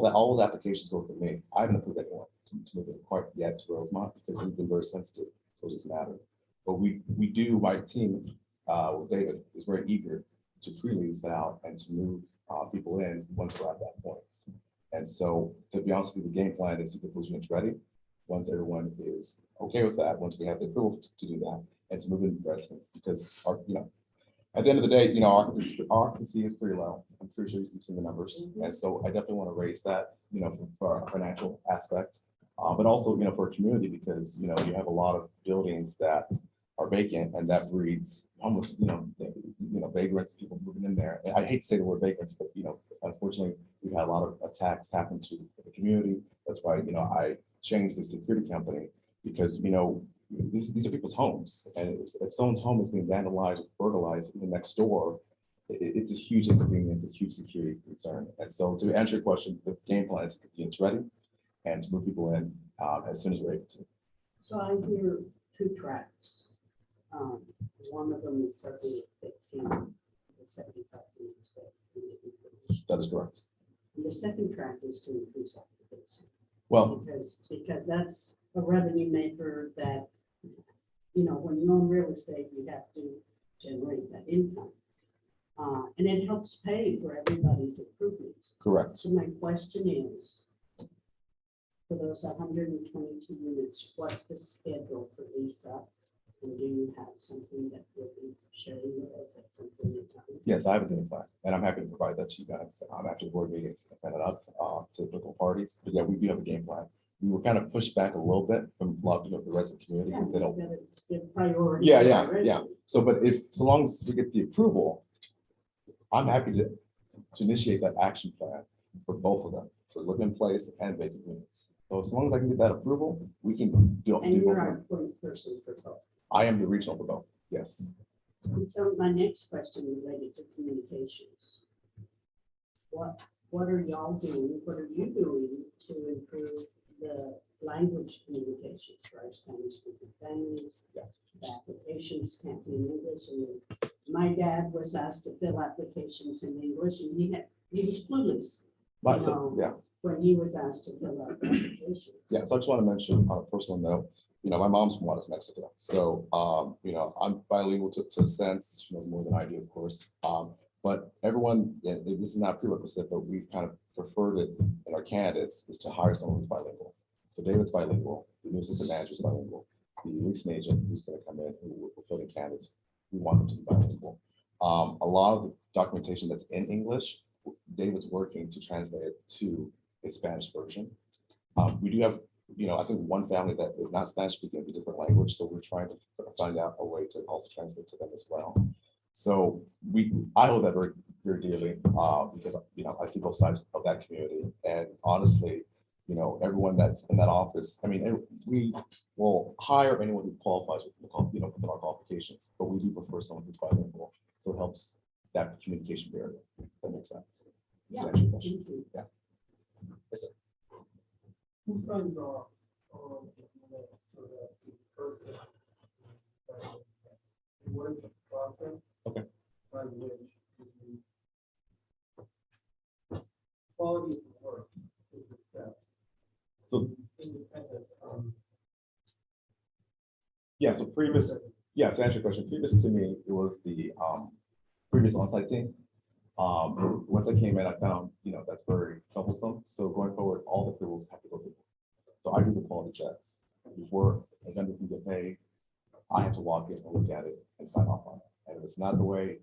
those applications go for me. I haven't approved anyone to move in quite yet to Rosemont because we've been very sensitive to this matter. But we do, my team with David is very eager to pre-lease out and to move people in once we're at that point. And so, to be honest with you, the game plan is to get those units ready. once everyone is okay with that, once we have the approval to do that, and to move in residents, because our, at the end of the day, our occupancy is pretty low. I'm pretty sure you've seen the numbers. And so I definitely want to raise that, for our financial aspect, but also, for a community, because, you have a lot of buildings that are vacant, and that breeds almost, vagrants, people moving in there. And I hate to say the word vagrants, but, unfortunately, we've had a lot of attacks happen to the community. That's why, I changed the security company, because, these are people's homes. And if someone's home is being vandalized, burglarized even next door, it's a huge inconvenience, a huge security concern. And so to answer your question, the game plan is to get ready and to move people in as soon as we're able to. So I hear two tracks. One of them is certainly fixing the 75 units. That is correct. And the second track is to increase occupancy. Well, because that's a revenue maker that, when you own real estate, you have to generate that income. And it helps pay for everybody's improvements. correct. So my question is, for those 122 units, what's the schedule for lease up? And do you have something that you'll be sharing with us at some point in time? Yes, I have a game plan, and I'm happy to provide that to you guys after the board meetings. I send it up to local parties. But yeah, we do have a game plan. We were kind of pushed back a little bit from a lot of the resident community. Yeah, Because they don't. you gotta give priority Yeah, to yeah, our yeah. residents. So, but so long as we get the approval, I'm happy to initiate that action plan for both of them, for living in place and vacant units. So as long as I can get that approval, we can do. And do both you're of our them. point person for both. I am the regional for both. Yes. And so my next question related to communications. What are y'all doing? What are you doing to improve the language communications for our Spanish speaking families? Yeah. The applications can't be in English. And my dad was asked to fill applications in English, and he was clueless. But, so, yeah. When he was asked to fill out the applications. Yeah. So I just want to mention on a personal note, my mom's from Juarez, Mexico. So, I'm bilingual to a sense. She knows more than I do, of course. But everyone, and this is not a prerequisite, but we've kind of preferred it in our candidates is to hire someone who's bilingual. So David's bilingual, the new assistant manager is bilingual, the leasing agent who's going to come in, who we're filling candidates, we want them to be bilingual. A lot of the documentation that's in English, David's working to translate it to a Spanish version. We do have, I think one family that is not Spanish speaking is a different language, so we're trying to find out a way to also translate to them as well. So I hold that very, very dearly because I see both sides of that community, and honestly, everyone that's in that office, I mean, we will hire anyone who qualifies with within our qualifications, but we do prefer someone who's bilingual, so it helps that communication barrier. If that makes sense. Yeah, Does that answer your thank question? you. Yeah. Yes, sir. Who signs off on the person? What is the process? Okay. By which the quality of the work is assessed? So It's independent. yeah, so previous, yeah, to answer your question, previous to me, it was the previous on-site team. Once I came in, I found, that's very troublesome. So going forward, all the approvals have to go through. So I do the quality checks before a vendor can get paid. I have to walk in and look at it and sign off on it. And if it's not the way,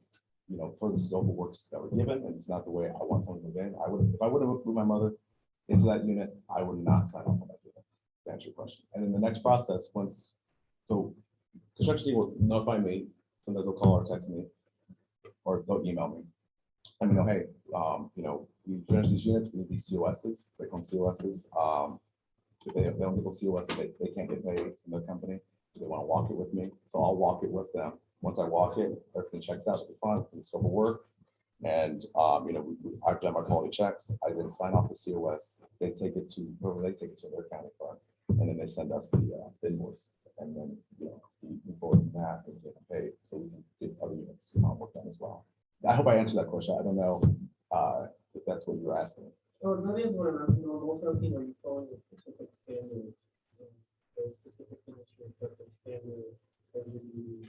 for the scope of works that were given, and it's not the way I want someone to move in, if I would have moved my mother into that unit, I would not sign off on that unit, to answer your question. And in the next process, so construction team will notify me, sometimes they'll call or text me, or they'll email me. Let me know, hey, we finished these units, we need these COSs, they call them COSs. If they don't get those COSs, they can't get paid from their company. They want to walk it with me, so I'll walk it with them. Once I walk it, everything checks out, the fund, the scope of work. And, I've done my quality checks. I then sign off the COS. They take it to, wherever they take it to their county fund. And then they send us the invoice. And then, we move forward from that and get paid so we can get other units work done as well. I hope I answered that question. I don't know if that's what you're asking. So that is what I'm asking. I'm also asking, are you following a specific standard? A specific industry accepted standard that you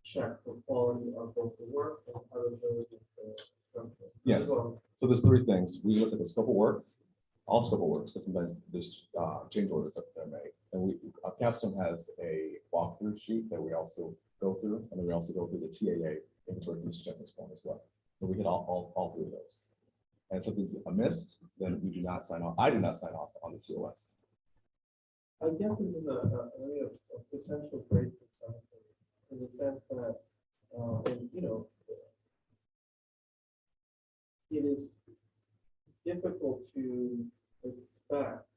check for quality of both the work and other those of the structure? Yes. So there's three things. We look at the scope of work. all scope of works, because sometimes there's change orders that they're made. And we, Capstone has a walkthrough sheet that we also go through, and then we also go through the TAA inventory use checklist form as well. So we hit all three of those. And if something's amiss, then we do not sign off. I do not sign off on the COS. I guess this is a area of potential great concern in the sense that, and you know, it is difficult to expect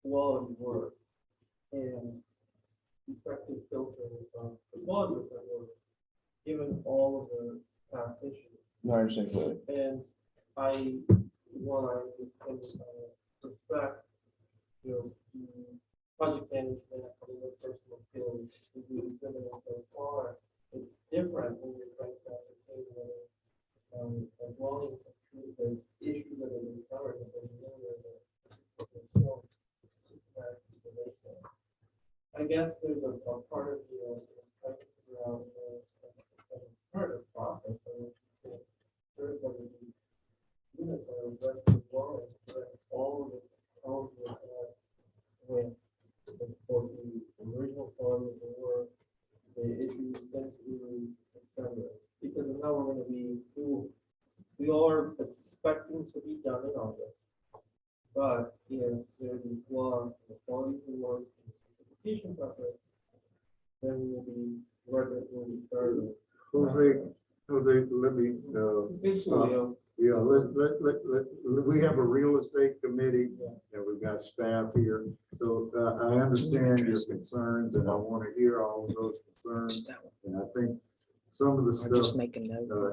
quality work and effective filtering of the quality of that work, given all of the past issues. No, I understand clearly. And I, while I can respect, you know, the project management and the personal skills that you exhibited so far, it's different when you're trying to ascertain whether a dwelling the issues that have been covered have been shown systematic information. I guess there's a part of the trying to figure out part of the process whether the units are ready to dwelling, all of the with both the original quality of the work, the issues sensitivity, etc. Because of how we're going to be, we are expecting to be done in August. But if there's a flaw in the quality of the work, the certification process, then we will be ready when we start. Jose, let me, we have a real estate committee and we've got staff here. So I understand your concerns and I want to hear all of those concerns. And I think some of the stuff,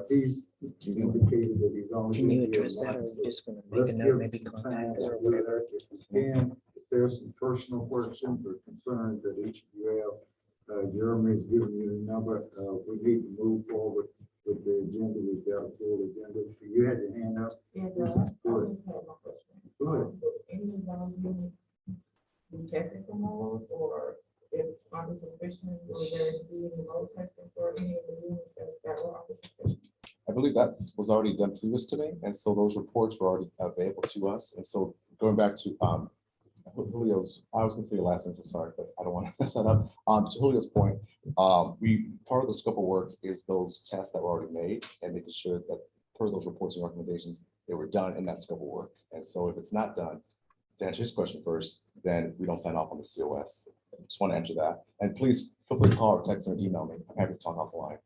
he's indicated that he's only. Can you address that, or are we just gonna make a note, maybe contact her or whatever? If there's some personal questions or concerns that each of you have, Jeremy's given you the number, we need to move forward with the agenda. We've got a full agenda. You had your hand up. Yes, I just had my question. Go ahead. Any of those units be tested for mold, or if it's under suspicion, will there be any mold testing for any of the units that were under suspicion? I believe that was already done previous to me, and so those reports were already available to us. And so going back to Julio's, I was gonna say your last name, I'm sorry, but I don't want to mess that up. To Julio's point, part of the scope of work is those tests that were already made and making sure that per those reports and recommendations, they were done in that scope of work. And so if it's not done, to answer his question first, then we don't sign off on the COS. I just want to answer that. And please feel free to call or text or email me. I'm happy to talk offline.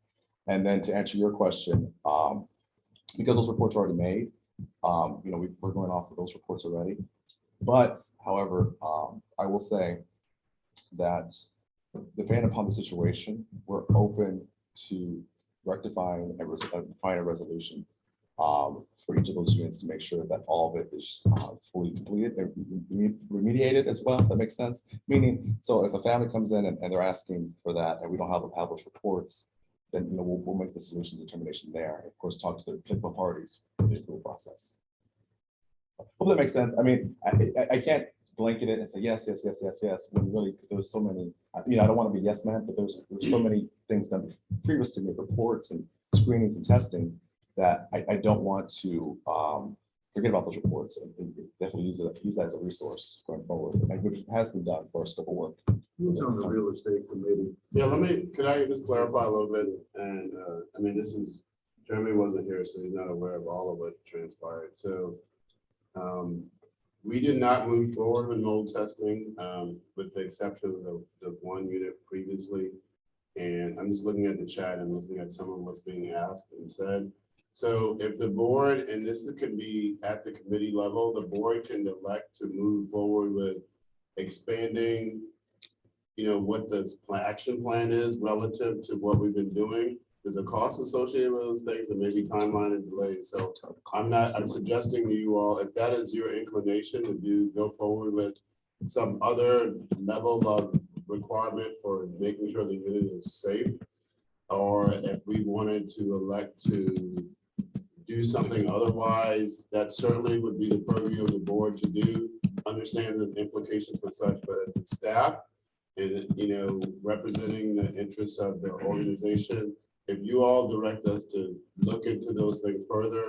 And then to answer your question, because those reports are already made, you know, we're going off of those reports already. But however, I will say that depending upon the situation, we're open to rectifying and find a resolution for each of those units to make sure that all of it is fully completed and remediated as well. If that makes sense. Meaning, so if a family comes in and they're asking for that, and we don't have those reports, then you know we'll make the solution determination there. Of course, talk to the applicable parties for the approval process. Hope that makes sense. I mean, I can't blanket it and say yes, yes, yes, yes, yes. When really, there's so many. You know, I don't want to be yes man, but there's so many things done previous to me, reports and screenings and testing, that I don't want to forget about those reports and definitely use that as a resource going forward, which has been done for a scope of work. Who's on the real estate committee? Yeah, could I just clarify a little bit? And I mean, Jeremy wasn't here, so he's not aware of all of what transpired. So we did not move forward with mold testing, with the exception of the one unit previously. And I'm just looking at the chat and looking at some of what's being asked and said. So if the board, and this could be at the committee level, the board can elect to move forward with expanding, you know, what the action plan is relative to what we've been doing. There's a cost associated with those things and maybe timeline and delays. So I'm suggesting to you all, if that is your inclination to go forward with some other level of requirement for making sure the unit is safe, or if we wanted to elect to do something otherwise, that certainly would be the purview of the board to do, understand the implications for such, but as a staff and, you know, representing the interests of the organization, if you all direct us to look into those things further,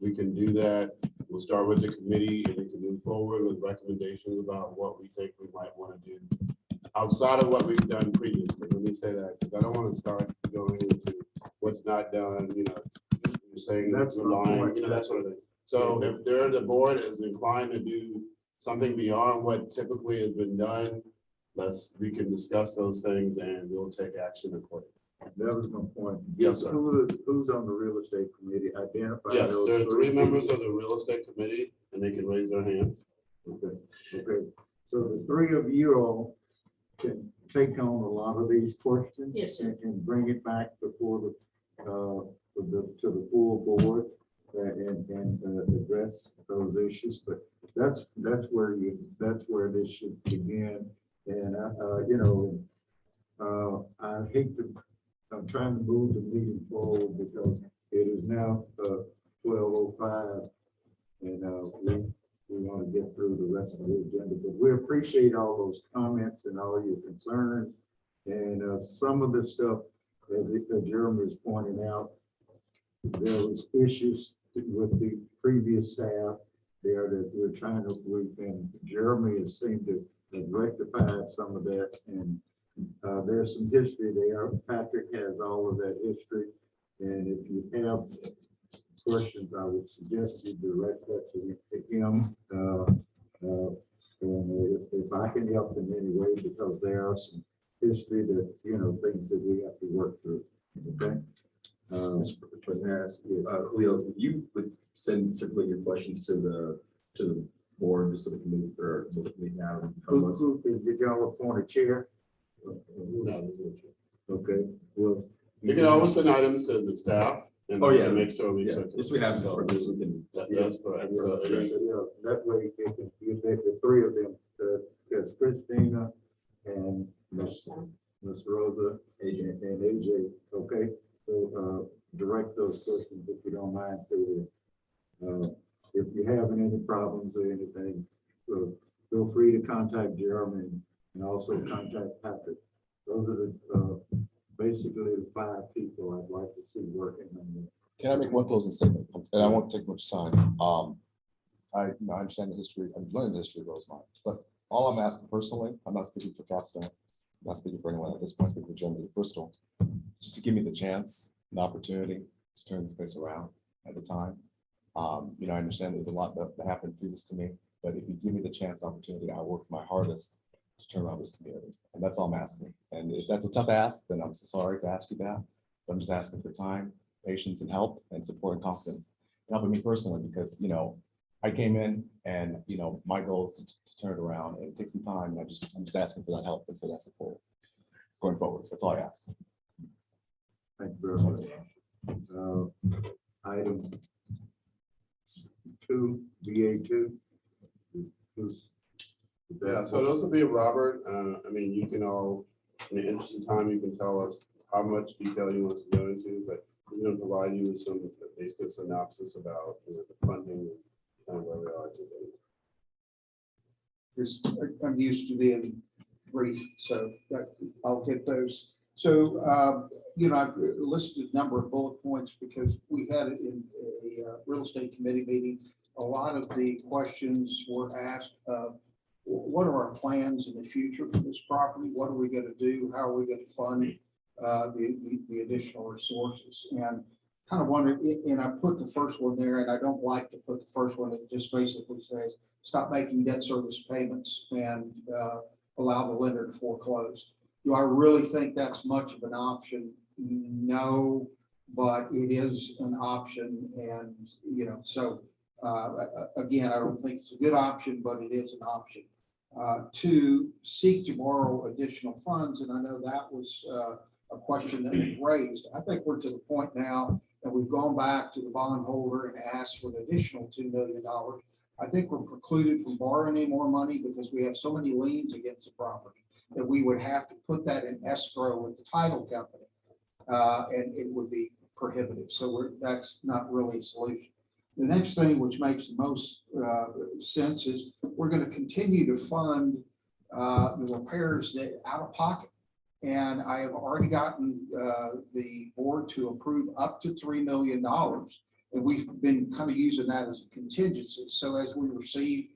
we can do that. We'll start with the committee and we can move forward with recommendations about what we think we might want to do outside of what we've done previously. Let me say that, because I don't want to start going into what's not done, you know, you're saying That's that's my relying, point. you know, that sort of thing. So if the board is inclined to do something beyond what typically has been done, we can discuss those things and we'll take action accordingly. That was my point. Yes, sir. Who's on the real estate committee? Identify. Yes, those there are three members people. of the real estate committee and they can raise their hands. Okay, okay. So the three of you all can take on a lot of these questions. Yes, sir. And bring it back before to the full board and address those issues. But that's where this should begin. And you know, I hate to. I'm trying to move the meeting forward because it is now 12:05, and we want to get through the rest of the agenda. But we appreciate all those comments and all your concerns, and some of the stuff, as Jeremy is pointing out, there was issues with the previous staff there that we're trying to. And Jeremy has seemed to have rectified some of that, and there's some history there. Patrick has all of that history. And if you have questions, I would suggest you direct that to him. And if I can help in any way, because there are some history that, you know, things that we have to work through. Okay. Julio, you would circulate your questions to the board, just so the committee or the committee now. Did y'all appoint a chair? No. Okay, well. You can always send items to the staff. And Oh, yeah. make sure we. Yeah, just we have some for this, we can. That's correct. So, Yeah, that way you take the three of them, that's Christina and Miss Rosa and AJ, okay? So direct those questions if you don't mind to them. If you're having any problems or anything, feel free to contact Jeremy and also contact Patrick. Those are the basically the five people I'd like to see working on this. Can I make one closing statement? And I won't take much time. I understand the history, I'm learning the history of Rosemont, but all I'm asking personally, I'm not speaking for Capstone, I'm not speaking for anyone at this point, speaking for Germany, Bristol, just to give me the chance, the opportunity to turn this place around at the time. You know, I understand there's a lot that happened previous to me, but if you give me the chance, opportunity, I work my hardest to turn around this community, and that's all I'm asking. And if that's a tough ask, then I'm so sorry to ask you that. But I'm just asking for time, patience, and help, and support and confidence, and helping me personally, because, you know, I came in and, you know, my goal is to turn it around, and it takes some time, and I'm just asking for that help and for that support going forward. That's all I ask. Thank you very much. Item 2, BA2. Yeah, so those will be Robert. I mean, you can all, in the interest of time, you can tell us how much detail you want to go into, but we're going to provide you with some basic synopsis about, you know, the funding and where we are today. Because I'm used to being brief, so I'll get those. So, you know, I've listed a number of bullet points because we had it in a real estate committee meeting. A lot of the questions were asked of what are our plans in the future for this property? What are we going to do? How are we going to fund the additional resources? And kind of wondered, and I put the first one there, and I don't like to put the first one. It just basically says, stop making debt service payments and allow the lender to foreclose. Do I really think that's much of an option? No, but it is an option. And, you know, so again, I don't think it's a good option, but it is an option. To seek to borrow additional funds, and I know that was a question that was raised. I think we're to the point now that we've gone back to the bondholder and asked for an additional $2 million. I think we're precluded from borrowing any more money because we have so many liens against the property that we would have to put that in escrow with the title company, and it would be prohibitive. So that's not really a solution. The next thing, which makes the most sense, is we're going to continue to fund the repairs that out of pocket. And I have already gotten the board to approve up to $3 million. And we've been kind of using that as a contingency. So as we receive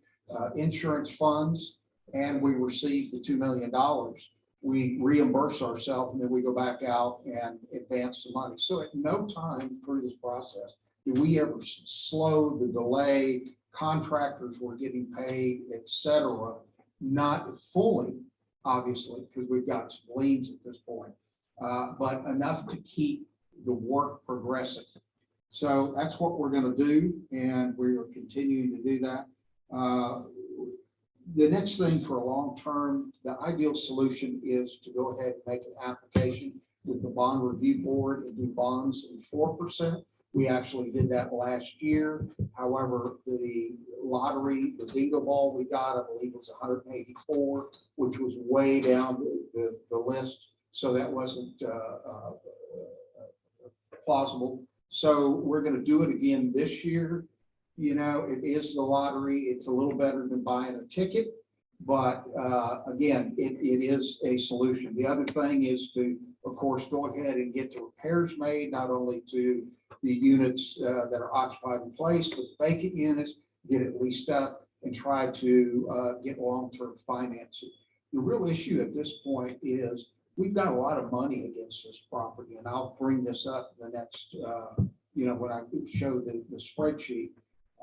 insurance funds and we receive the $2 million, we reimburse ourselves and then we go back out and advance the money. So at no time through this process do we ever slow the delay. Contractors were getting paid, et cetera, not fully, obviously, because we've got some liens at this point, but enough to keep the work progressing. So that's what we're going to do, and we are continuing to do that. The next thing for a long term, the ideal solution is to go ahead and make an application with the bond review board and do bonds in 4%. We actually did that last year. However, the lottery, the bingo ball we got, I believe was 184, which was way down the list. So that wasn't plausible. So we're going to do it again this year. You know, it is the lottery. It's a little better than buying a ticket, but again, it is a solution. The other thing is to, of course, go ahead and get the repairs made, not only to the units that are occupied in place, but vacant units, get it leased up and try to get long-term financing. The real issue at this point is we've got a lot of money against this property, and I'll bring this up in the next, when I show the spreadsheet.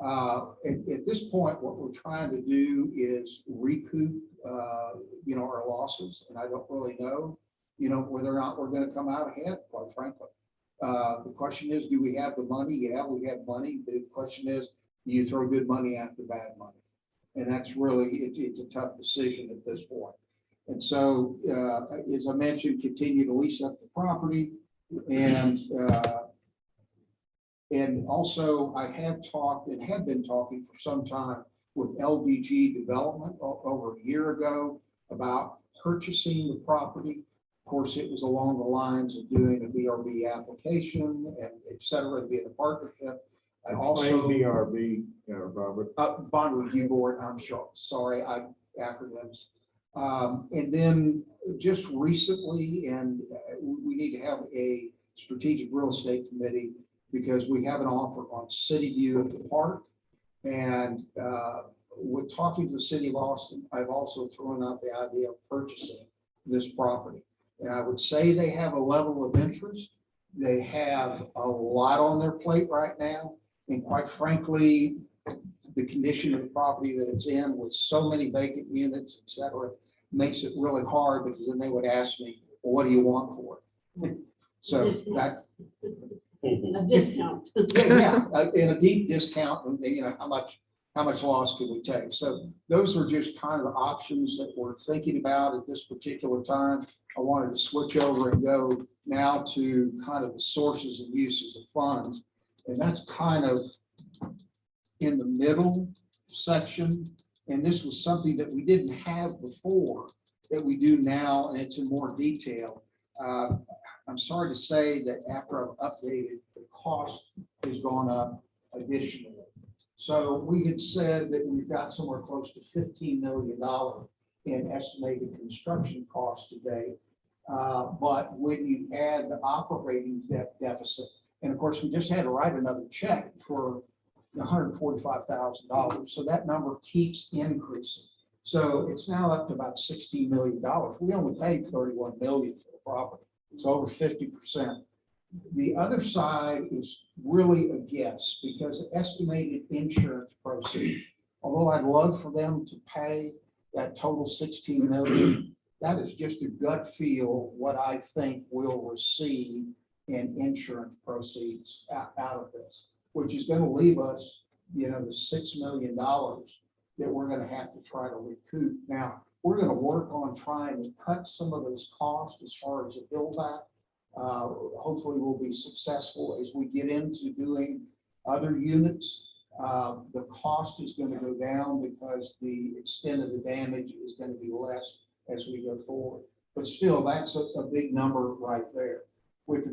At this point, what we're trying to do is recoup, our losses, and I don't really know, whether or not we're going to come out ahead, quite frankly. The question is, do we have the money? Yeah, we have money. The question is, do you throw good money after bad money? And that's really, it's a tough decision at this point. And so, as I mentioned, continue to lease up the property. And also I have talked and have been talking for some time with LVG Development over a year ago about purchasing the property. Of course, it was along the lines of doing a BRB application and et cetera, to be in a partnership. I also BRB, Robert. Bond Review Board, I'm sure, sorry, acronyms. And then just recently, and we need to have a strategic real estate committee because we have an offer on City View at the park. And with talking to the city of Austin, I've also thrown out the idea of purchasing this property. And I would say they have a level of interest. They have a lot on their plate right now. And quite frankly, the condition of the property that it's in with so many vacant units, et cetera, makes it really hard because then they would ask me, well, what do you want for it? So that. A discount. Yeah, in a deep discount, and how much loss can we take? So those are just kind of the options that we're thinking about at this particular time. I wanted to switch over and go now to kind of the sources and uses of funds. And that's kind of in the middle section. And this was something that we didn't have before that we do now, and it's in more detail. I'm sorry to say that after I've updated, the cost has gone up additionally. So we had said that we've got somewhere close to $15 million in estimated construction costs today. But when you add the operating deficit, and of course, we just had to write another check for $145,000. So that number keeps increasing. So it's now up to about $16 million. We only paid $31 million for the property. It's over 50%. The other side is really a guess because the estimated insurance proceeds, although I'd love for them to pay that total $16 million, that is just a gut feel what I think we'll receive in insurance proceeds out of this, which is going to leave us, the $6 million that we're going to have to try to recoup. Now, we're going to work on trying to cut some of those costs as far as a build out. Hopefully we'll be successful as we get into doing other units. The cost is going to go down because the extent of the damage is going to be less as we go forward. But still, that's a big number right there. With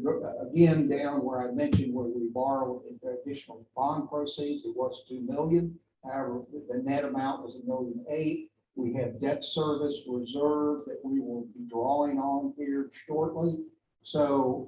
again, down where I mentioned where we borrowed the additional bond proceeds, it was $2 million. However, the net amount was $1.8 million. We have debt service reserve that we will be drawing on here shortly. So,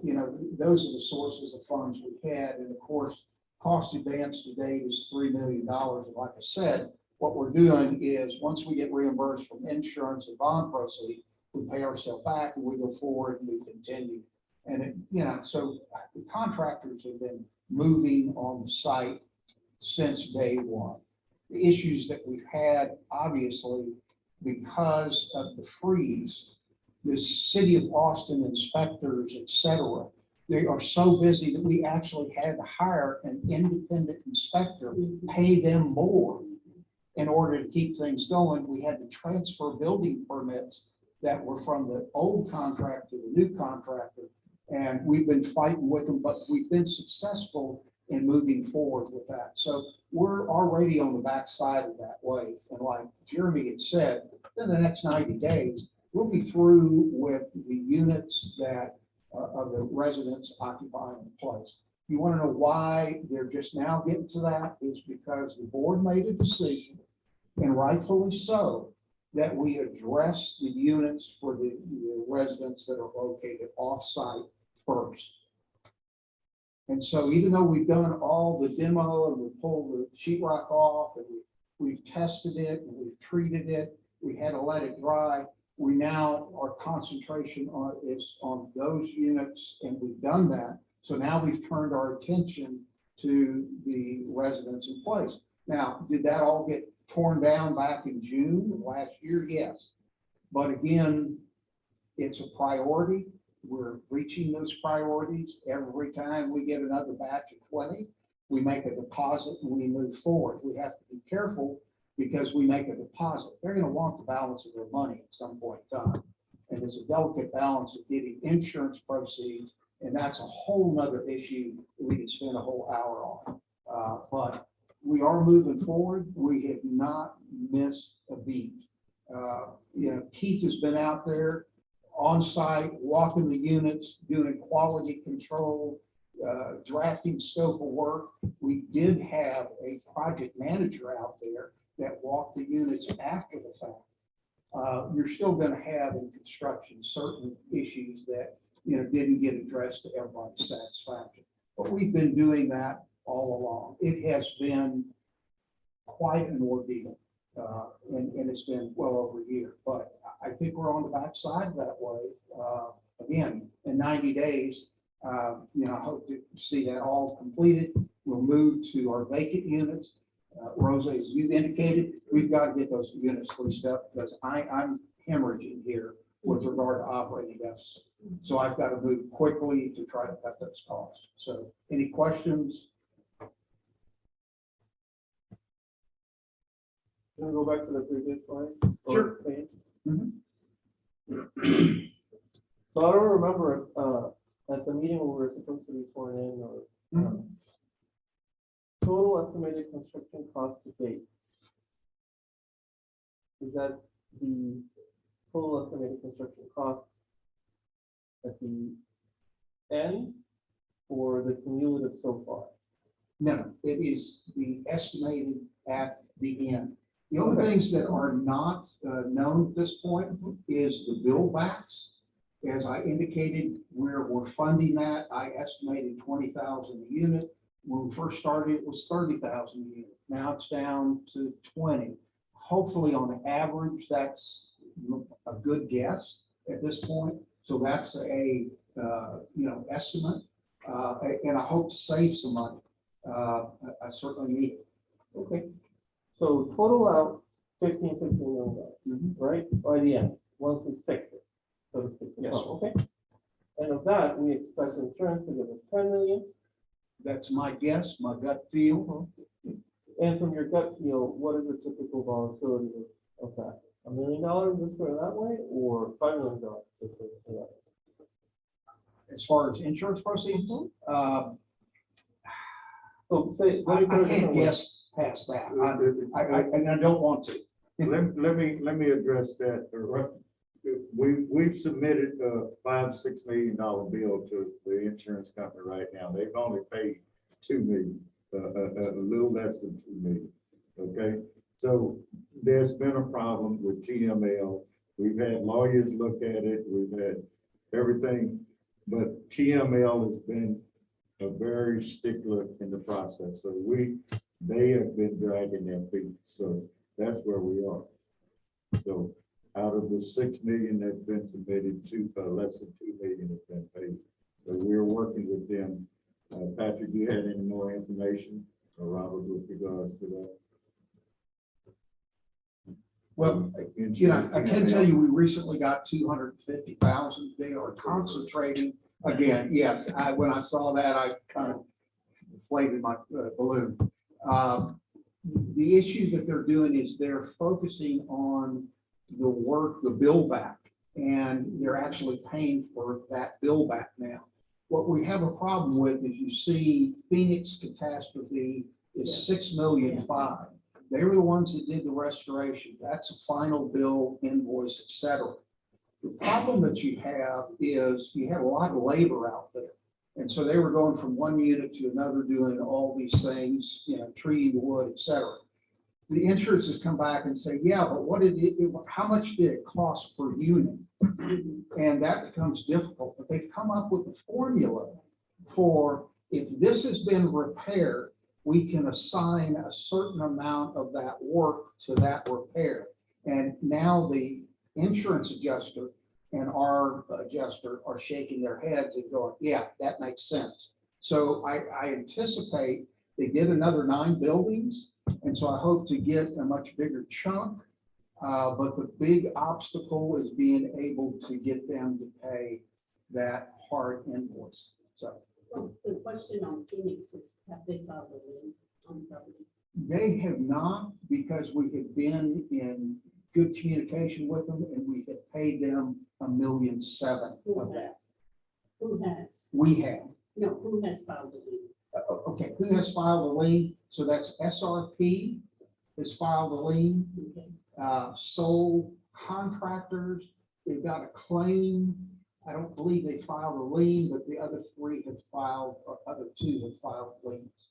those are the sources of funds we had. And of course, cost advance to date is $3 million. And like I said, what we're doing is, once we get reimbursed from insurance and bond proceeds, we pay ourselves back and we go forward and we continue. And it, so the contractors have been moving on the site since day one. The issues that we've had, obviously, because of the freeze, the city of Austin inspectors, et cetera, they are so busy that we actually had to hire an independent inspector, pay them more in order to keep things going. We had to transfer building permits that were from the old contract to the new contractor. And we've been fighting with them, but we've been successful in moving forward with that. So we're already on the backside of that wave. And like Jeremy had said, in the next 90 days, we'll be through with the units that of the residents occupying the place. You want to know why they're just now getting to that is because the board made a decision, and rightfully so, that we address the units for the residents that are located off-site first. And so even though we've done all the demo and we pulled the sheetrock off and we've tested it and we've treated it, we had to let it dry. We now, our concentration is on those units, and we've done that. So now we've turned our attention to the residents in place. Now, did that all get torn down back in June of last year? Yes. But again, it's a priority. We're reaching those priorities. Every time we get another batch of 20, we make a deposit and we move forward. We have to be careful because we make a deposit. They're going to want the balance of their money at some point in time. And it's a delicate balance of getting insurance proceeds. And that's a whole nother issue that we could spend a whole hour on. But we are moving forward. We have not missed a beat. Keith has been out there on site, walking the units, doing quality control, drafting scope of work. We did have a project manager out there that walked the units after the fact. You're still going to have in construction certain issues that didn't get addressed to everybody's satisfaction. But we've been doing that all along. It has been quite an ordeal, and it's been well over a year. But I think we're on the backside of that way. Again, in 90 days, I hope to see that all completed. We'll move to our vacant units. Rosa, as you indicated, we've got to get those units leased up because I'm hemorrhaging here with regard to operating deficit. So I've got to move quickly to try to cut those costs. So any questions? Can we go back to the previous slide? Sure. So I don't remember at the meeting when we were supposed to be sworn in or total estimated construction cost to date. Is that the total estimated construction cost at the end or the cumulative so far? No, it is the estimated at the end. The only things that are not known at this point is the bill backs. As I indicated, we're funding that. I estimated 20,000 a unit. When we first started, it was 30,000 a unit. Now it's down to 20. Hopefully, on average, that's a good guess at this point. So that's a estimate, and I hope to save some money. I certainly need it. Okay. So total out $16 million, right? By the end, once we fix it. So to speak. Yes. Okay. And of that, we expect insurance to give us 10 million. That's my guess, my gut feel. And from your gut feel, what is the typical volatility of that? $1 million this way or that way, or $5 million this way or that way? As far as insurance proceeds, So say, I can't guess past that. And I don't want to. Let me address that. We've submitted a $5-6 million bill to the insurance company right now. They've only paid $2 million, a little less than $2 million. Okay, so there's been a problem with TML. We've had lawyers look at it. We've had everything, but TML has been a very stickler in the process. So they have been dragging their feet. So That's where we are. So out of the 6 million that's been submitted, less than 2 million has been paid. So we're working with them. Patrick, you had any more information, or Robert, with regards to that? Well, you know, I can tell you, we recently got 250,000. They are concentrating again. Yes, when I saw that, I kind of inflated my balloon. The issue that they're doing is they're focusing on the work, the bill back, and they're actually paying for that bill back now. What we have a problem with is you see Phoenix catastrophe is 6.5 million. They were the ones that did the restoration. That's a final bill, invoice, et cetera. The problem that you have is you have a lot of labor out there. And so they were going from one unit to another, doing all these things, you know, treating the wood, et cetera. The insurance has come back and say, yeah, but how much did it cost per unit? And that becomes difficult, but they've come up with a formula for, if this has been repaired, we can assign a certain amount of that work to that repair. And now the insurance adjuster and our adjuster are shaking their heads and going, yeah, that makes sense. So I anticipate they did another 9 buildings. And so I hope to get a much bigger chunk. But the big obstacle is being able to get them to pay that hard invoice. So Well, the question on Phoenix is, have they filed a lien on the property? they have not, because we have been in good communication with them and we have paid them $1.7 million of that. Who has? We have. No, who has filed a lien? Okay, who has filed a lien? So that's SRP has filed a lien. Okay. Sole contractors, they've got a claim. I don't believe they filed a lien, but the other 3 have filed, or other 2 have filed liens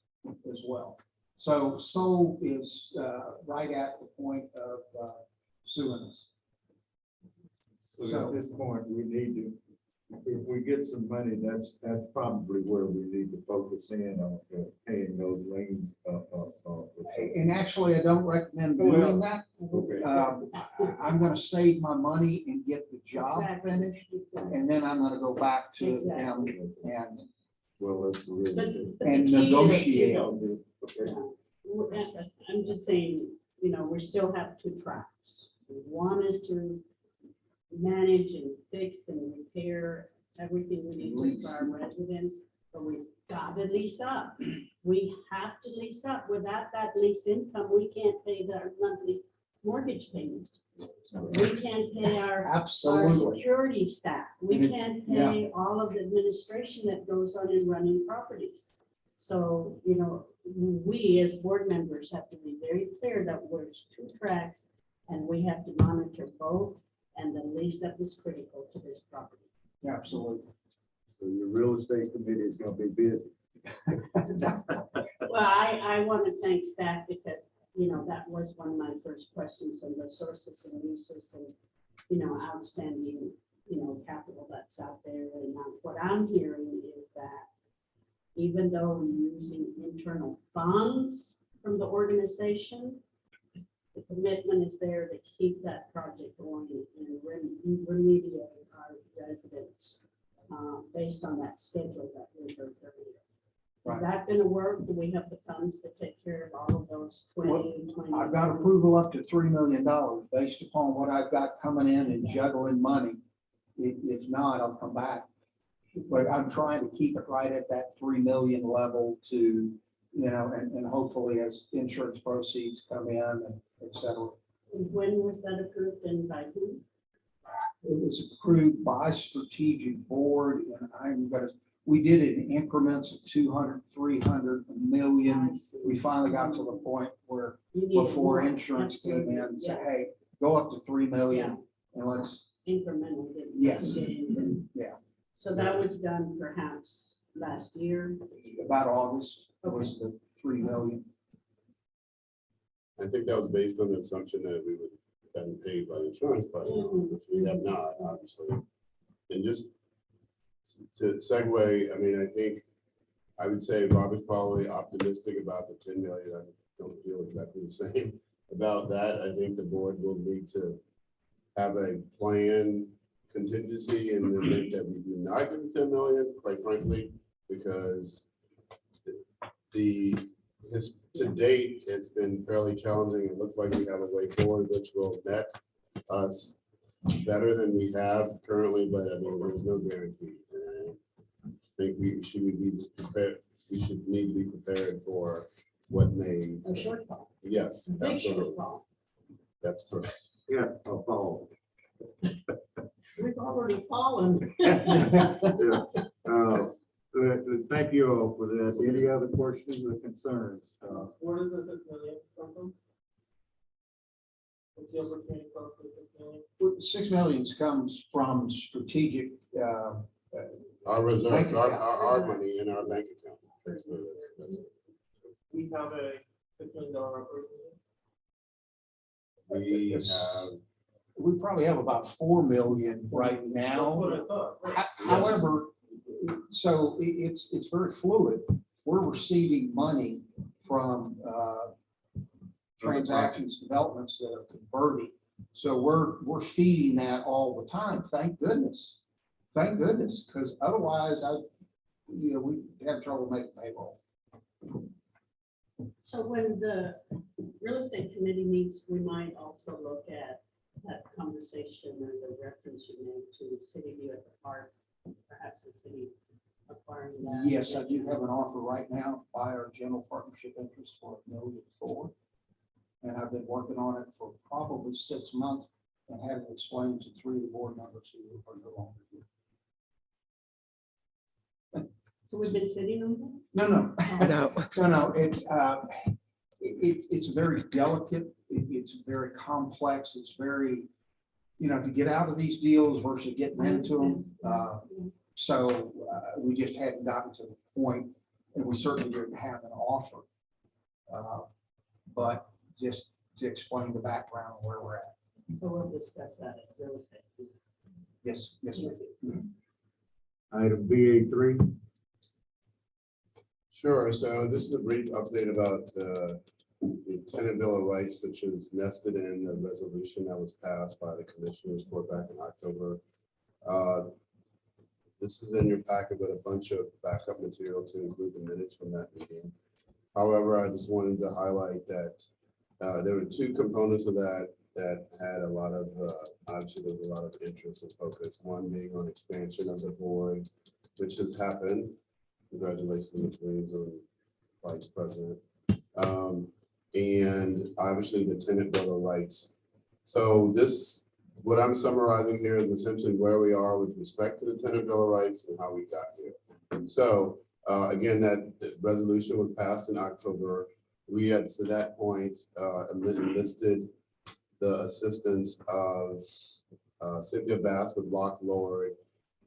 as well. So Sole is right at the point of suing us. So at this point, we need to, if we get some money, that's probably where we need to focus in on paying those liens. And actually, I don't recommend doing that. Okay. I'm gonna save my money and get the job Exactly. finished, Exactly. and then I'm gonna go back to them Exactly. and Well, that's really. But and the key is, negotiate. you know, Okay. I'm just saying, you know, we still have 2 tracks. One is to manage and fix and repair everything we need to for our residents, but we've got to lease up. We have to lease up. Without that lease income, we can't pay the monthly mortgage payment. We can't pay our Absolutely. security staff. We And it's- can't pay all of the administration that goes on in running properties. So, you know, we as board members have to be very clear that there's 2 tracks and we have to monitor both, and the lease up is critical to this property. Absolutely. So your real estate committee is gonna be busy. Well, I want to thank staff because, you know, that was one of my first questions on the sources and uses and, you know, outstanding, you know, capital that's out there. And what I'm hearing is that even though we're using internal funds from the organization, the commitment is there to keep that project going and remediate our residents based on that schedule that we heard earlier. Is that going to work? Do we have the funds to take care of all of those 20? I've got approval up to $3 million based upon what I've got coming in and juggling money. If not, I'll come back. But I'm trying to keep it right at that 3 million level to, you know, and hopefully as insurance proceeds come in, and et cetera. When was that approved and by who? It was approved by strategic board, and we did it in increments of 200, 300, a million. We finally got to the point where before insurance came in and said, hey, go up to 3 million and let's. Incremental. Yes. Yeah. So that was done perhaps last year. About August was the 3 million. I think that was based on the assumption that we would have been paid by the insurance, but which we have not, obviously. And just to segue, I mean, I think I would say Robert's probably optimistic about the 10 million. I don't feel exactly the same. about that. I think the board will need to have a plan contingency in the event that we do not get the 10 million, quite frankly, because to date, it's been fairly challenging. It looks like we have a way forward which will net us better than we have currently, but I mean, there's no guarantee. And I think we should be prepared. We should need to be prepared for what may. A shortfall. Yes, A big absolutely. shortfall. That's correct. Yeah, I'll follow. We've already fallen. Yeah. Thank you all for that. Any other questions or concerns? Where does the 6 million come from? What's the opportunity cost for 6 million? 6 million comes from strategic, Our reserve, Bank account. our money in our bank account. That's We have a $6 million opportunity. we have. we probably have about 4 million right That's now. what I thought. Right. However, so it's very fluid. We're receiving money from transactions, developments that are converting. So we're feeding that all the time. Thank goodness. Thank goodness, because otherwise we have trouble making payroll. So when the real estate committee meets, we might also look at that conversation or the reference you made to City View at the Park, perhaps the city acquiring that. Yes, I do have an offer right now to buy our general partnership interest for $1.4 million. And I've been working on it for probably 6 months and had it explained to 3 of the board members who are no longer here. So we've been sitting on that? No, it's very delicate. It's very complex. It's very, to get out of these deals versus getting into them. So we just hadn't gotten to the point, and we certainly didn't have an offer. But just to explain the background of where we're at. So we'll discuss that at real estate. Yes, ma'am. Item BA3. Sure, so this is a brief update about the tenant bill of rights, which is nested in the resolution that was passed by the Commissioners Court back in October. This is in your packet with a bunch of backup material to include the minutes from that meeting. However, I just wanted to highlight that there were 2 components of that had a lot of, obviously there was a lot of interest and focus. One being on expansion of the board, which has happened. Congratulations, Ms. Williams, on Vice President. And obviously the tenant bill of rights. So this, what I'm summarizing here is essentially where we are with respect to the tenant bill of rights and how we got here. So again, that resolution was passed in October. We had to that point enlisted the assistance of Cynthia Bass with Lock Lord.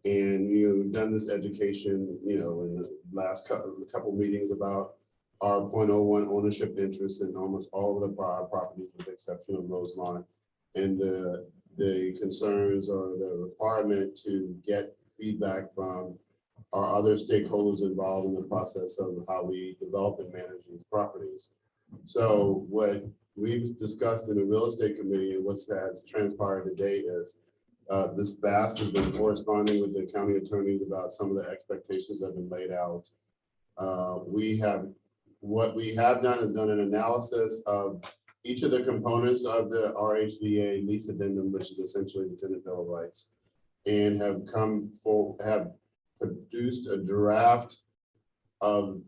And we've done this education, in the last couple meetings about our 0.01 ownership interest in almost all of the properties with the exception of Rosemont, and the concerns or the requirement to get feedback from our other stakeholders involved in the process of how we develop and manage these properties. So what we've discussed in the real estate committee and what's has transpired today is this Bass has been corresponding with the county attorneys about some of the expectations that have been laid out. What we have done is done an analysis of each of the components of the RHDA lease addendum, which is essentially the tenant bill of rights, and have produced a draft of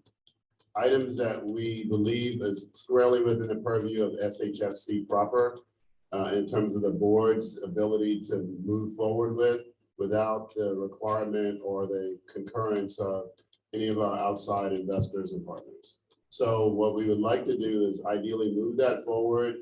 items that we believe is squarely within the purview of SHFC proper in terms of the board's ability to move forward with without the requirement or the concurrence of any of our outside investors and partners. So what we would like to do is ideally move that forward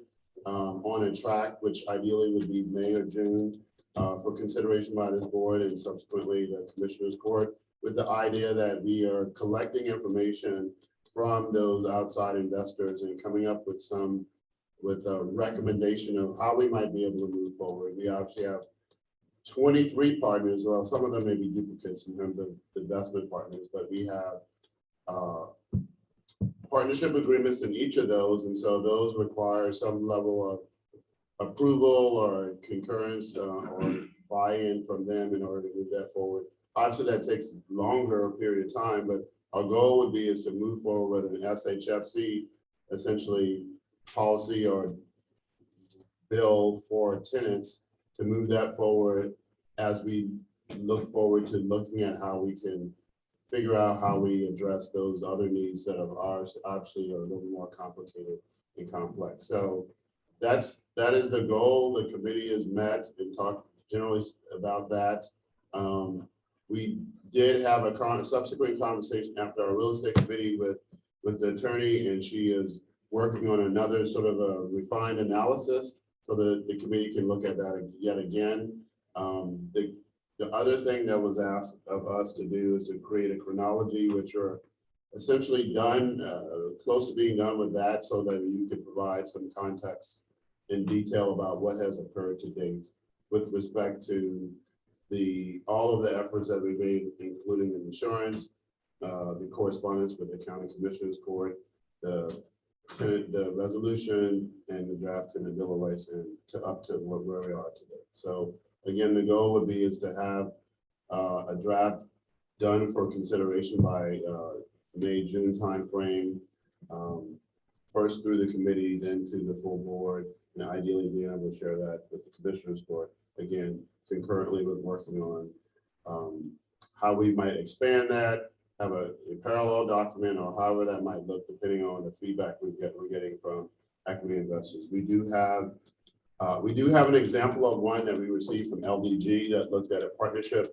on a track, which ideally would be May or June for consideration by this board and subsequently the Commissioners Court, with the idea that we are collecting information from those outside investors and coming up with a recommendation of how we might be able to move forward. We actually have 23 partners. Well, some of them may be duplicates in terms of investment partners, but we have partnership agreements in each of those, and so those require some level of approval or concurrence or buy-in from them in order to move that forward. Obviously, that takes longer period of time, but our goal would be is to move forward with an SHFC, essentially policy or bill for tenants to move that forward as we look forward to looking at how we can figure out how we address those other needs that are ours, obviously are a little more complicated and complex. So that is the goal. The committee has met and talked generally about that. We did have a subsequent conversation after our real estate committee with the attorney, and she is working on another sort of a refined analysis so that the committee can look at that yet again. The other thing that was asked of us to do is to create a chronology, which are essentially done, close to being done with that, so that you can provide some context in detail about what has occurred to date with respect to all of the efforts that we made, including the insurance, the correspondence with the county commissioners court, the resolution, and the draft and the bill of rights, and up to where we are today. So again, the goal would be is to have a draft done for consideration by May, June timeframe, first through the committee, then to the full board, and ideally being able to share that with the commissioners court, again, concurrently with working on how we might expand that, have a parallel document, or however that might look, depending on the feedback we're getting from equity investors. We do have an example of one that we received from LDG that looked at a partnership,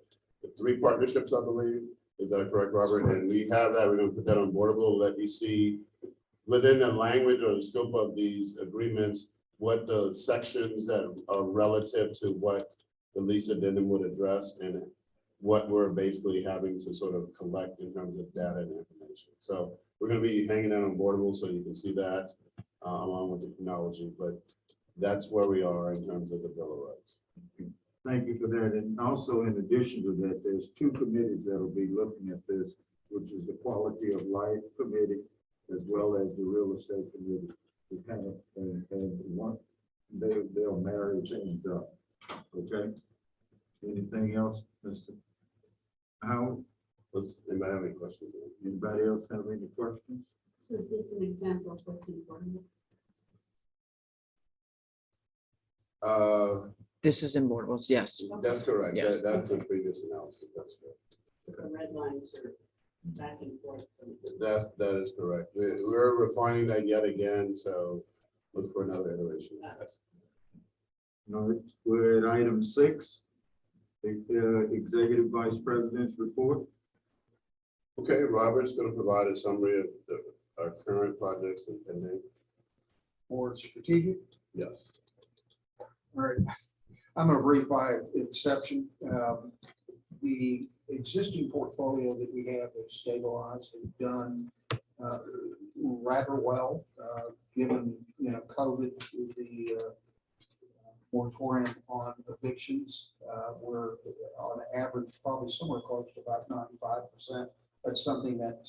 3 partnerships, I believe. Is that correct, Robert? And we have that. We're going to put that on Boardable, let you see within the language or the scope of these agreements what the sections that are relative to what the lease addendum would address and what we're basically having to sort of collect in terms of data and information. So we're going to be hanging that on Boardable so you can see that along with the chronology, but that's where we are in terms of the Bill of Rights. Thank you for that. And also in addition to that, there's 2 committees that will be looking at this, which is the Quality of Life Committee, as well as the Real Estate Committee. To kind of, and one, they'll marry things up. Okay. Anything else, Mr. Howard? Anybody have any questions? Anybody else have any questions? So is this an example of what's important? This is in Boardables, yes. That's correct. Yes. That's a previous analysis. That's correct. The red lines are back and forth. That is correct. We're refining that yet again, so look for another iteration. No, we're at item 6, the Executive Vice President's report. Okay, Robert's going to provide a summary of our current projects and pending. Or strategic. Yes. All right, I'm going to brief by exception. The existing portfolio that we have is stabilized and done rather well, given COVID, the moratorium on evictions. We're on average probably somewhere close to about 95%. That's something that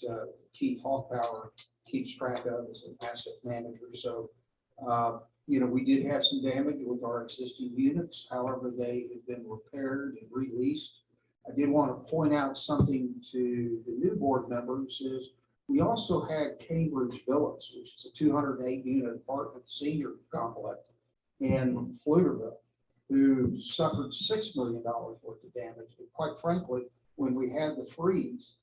Keith Hoffpower keeps track of as an asset manager. So we did have some damage with our existing units. However, they have been repaired and released. I did want to point out something to the new board members is we also had Cambridge Villas, which is a 208 unit apartment senior complex in Pflugerville, who suffered $6 million worth of damage. And quite frankly, when we had the freeze,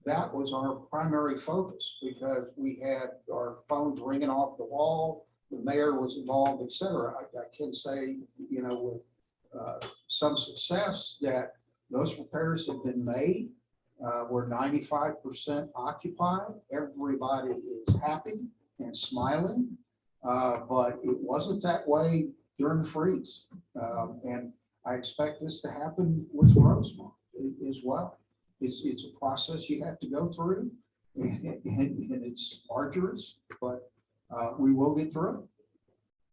that was our primary focus because we had our phones ringing off the wall. The mayor was involved, et cetera. I can say, with some success that those repairs have been made. We're 95% occupied. Everybody is happy and smiling, but it wasn't that way during the freeze. And I expect this to happen with Rosemont as well. It's a process you have to go through, and it's arduous, but we will get through it.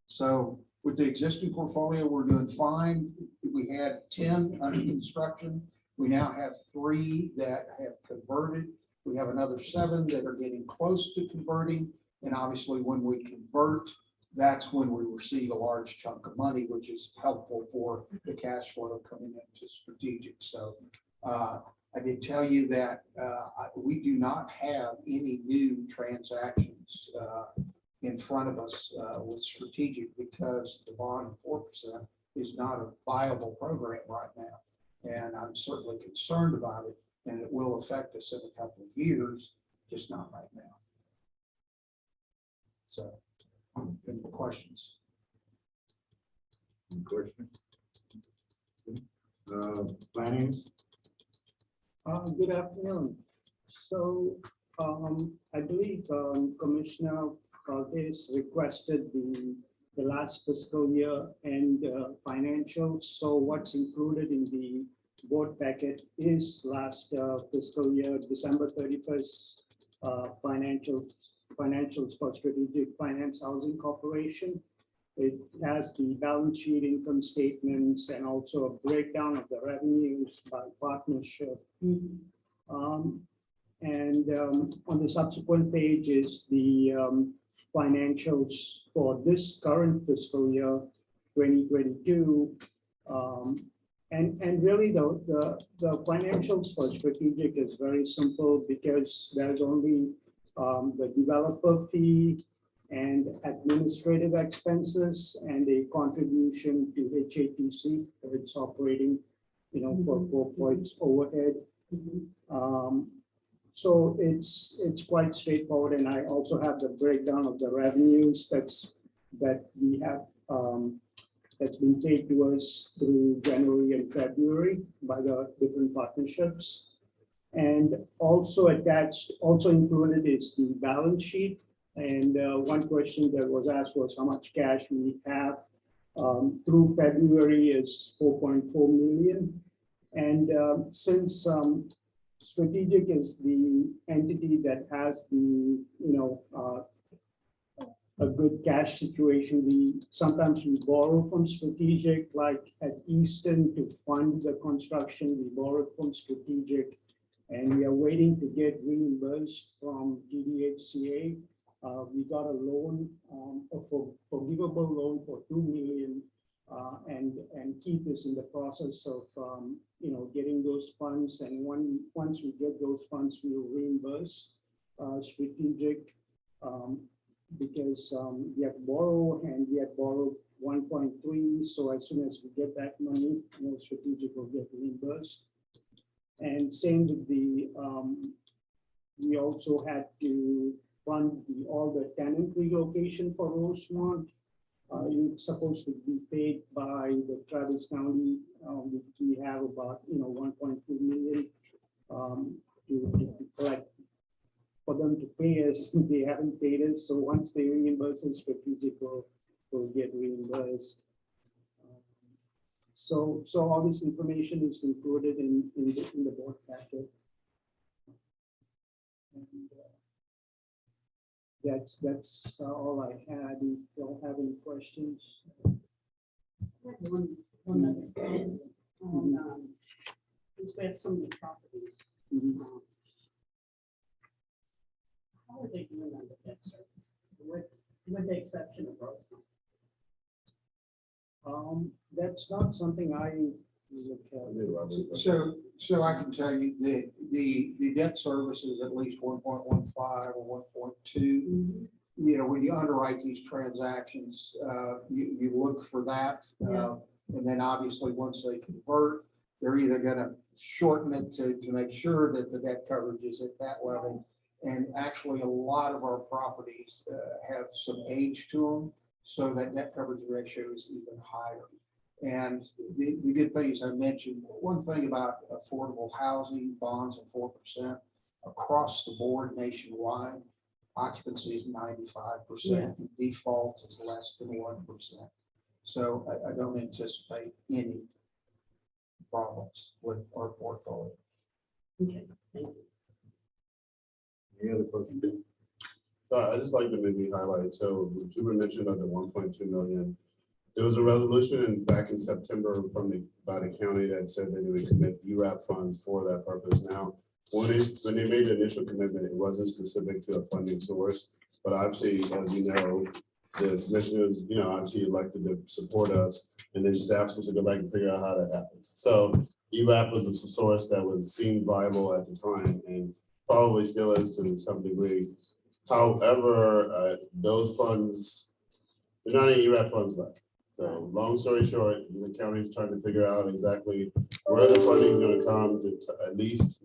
So with the existing portfolio, we're doing fine. We had 10 under construction. We now have 3 that have converted. We have another 7 that are getting close to converting. And obviously, when we convert, that's when we receive a large chunk of money, which is helpful for the cash flow coming into strategic. So I did tell you that we do not have any new transactions in front of us with strategic because the bond 4% is not a viable program right now. And I'm certainly concerned about it, and it will affect us in a couple of years, just not right now. So, any questions? Any questions? Finance? Good afternoon. So I believe Commissioner Valdez requested the last fiscal year and financials. So what's included in the board packet is last fiscal year, December 31st financials for Strategic Finance Housing Corporation. It has the balance sheet, income statements, and also a breakdown of the revenues by partnership. On the subsequent page is the financials for this current fiscal year, 2022. And really the financials for strategic is very simple because there's only the developer fee and administrative expenses and a contribution to HATC for its operating, for its overhead. So it's quite straightforward, and I also have the breakdown of the revenues that we have that's been paid to us through January and February by the different partnerships. And also included is the balance sheet. And one question that was asked was how much cash we have through February is 4.4 million. And since Strategic is the entity that has the, a good cash situation, sometimes we borrow from Strategic, like at Easton to fund the construction, we borrowed from Strategic, and we are waiting to get reimbursed from DDHCA. We got a loan, a forgivable loan for 2 million, and Keith is in the process of getting those funds. And once we get those funds, we will reimburse Strategic because we have to borrow, and we have borrowed 1.3. So as soon as we get that money, Strategic will get reimbursed. And same with the, we also had to fund all the tenant relocation for Rosemont. It's supposed to be paid by the Travis County. We have about 1.2 million to collect for them to pay us. They haven't paid us, so once they reimburse us, Strategic will get reimbursed. So all this information is included in the board packet. And, that's all I had. If you don't have any questions. One other thing, since we have so many properties, how are they doing on the debt service, with the exception of Rosemont? That's not something I look at. So I can tell you that the debt service is at least 1.15 or 1.2. When you underwrite these transactions, you look for that. And then obviously once they convert, they're either going to shorten it to make sure that the debt coverage is at that level. And actually a lot of our properties have some age to them, so that debt coverage ratio is even higher. And the good things I mentioned, one thing about affordable housing bonds of 4% across the board nationwide, occupancy is 95%, and default is less than 1%. So I don't anticipate any problems with our portfolio. Okay, thank you. Any other questions? I just like to maybe highlight, so you were mentioned about the 1.2 million. There was a resolution back in September from the county that said that they would commit URAP funds for that purpose. Now, when they made the initial commitment, it wasn't specific to a funding source. But obviously, as you know, the commissioners, obviously elected to support us, and then staff's supposed to go back and figure out how that happens. So ERAP was a source that was seemed viable at the time, and probably still is to some degree. However, those funds, there's not any ERAP funds left. So long story short, the county is trying to figure out exactly where the funding is going to come to at least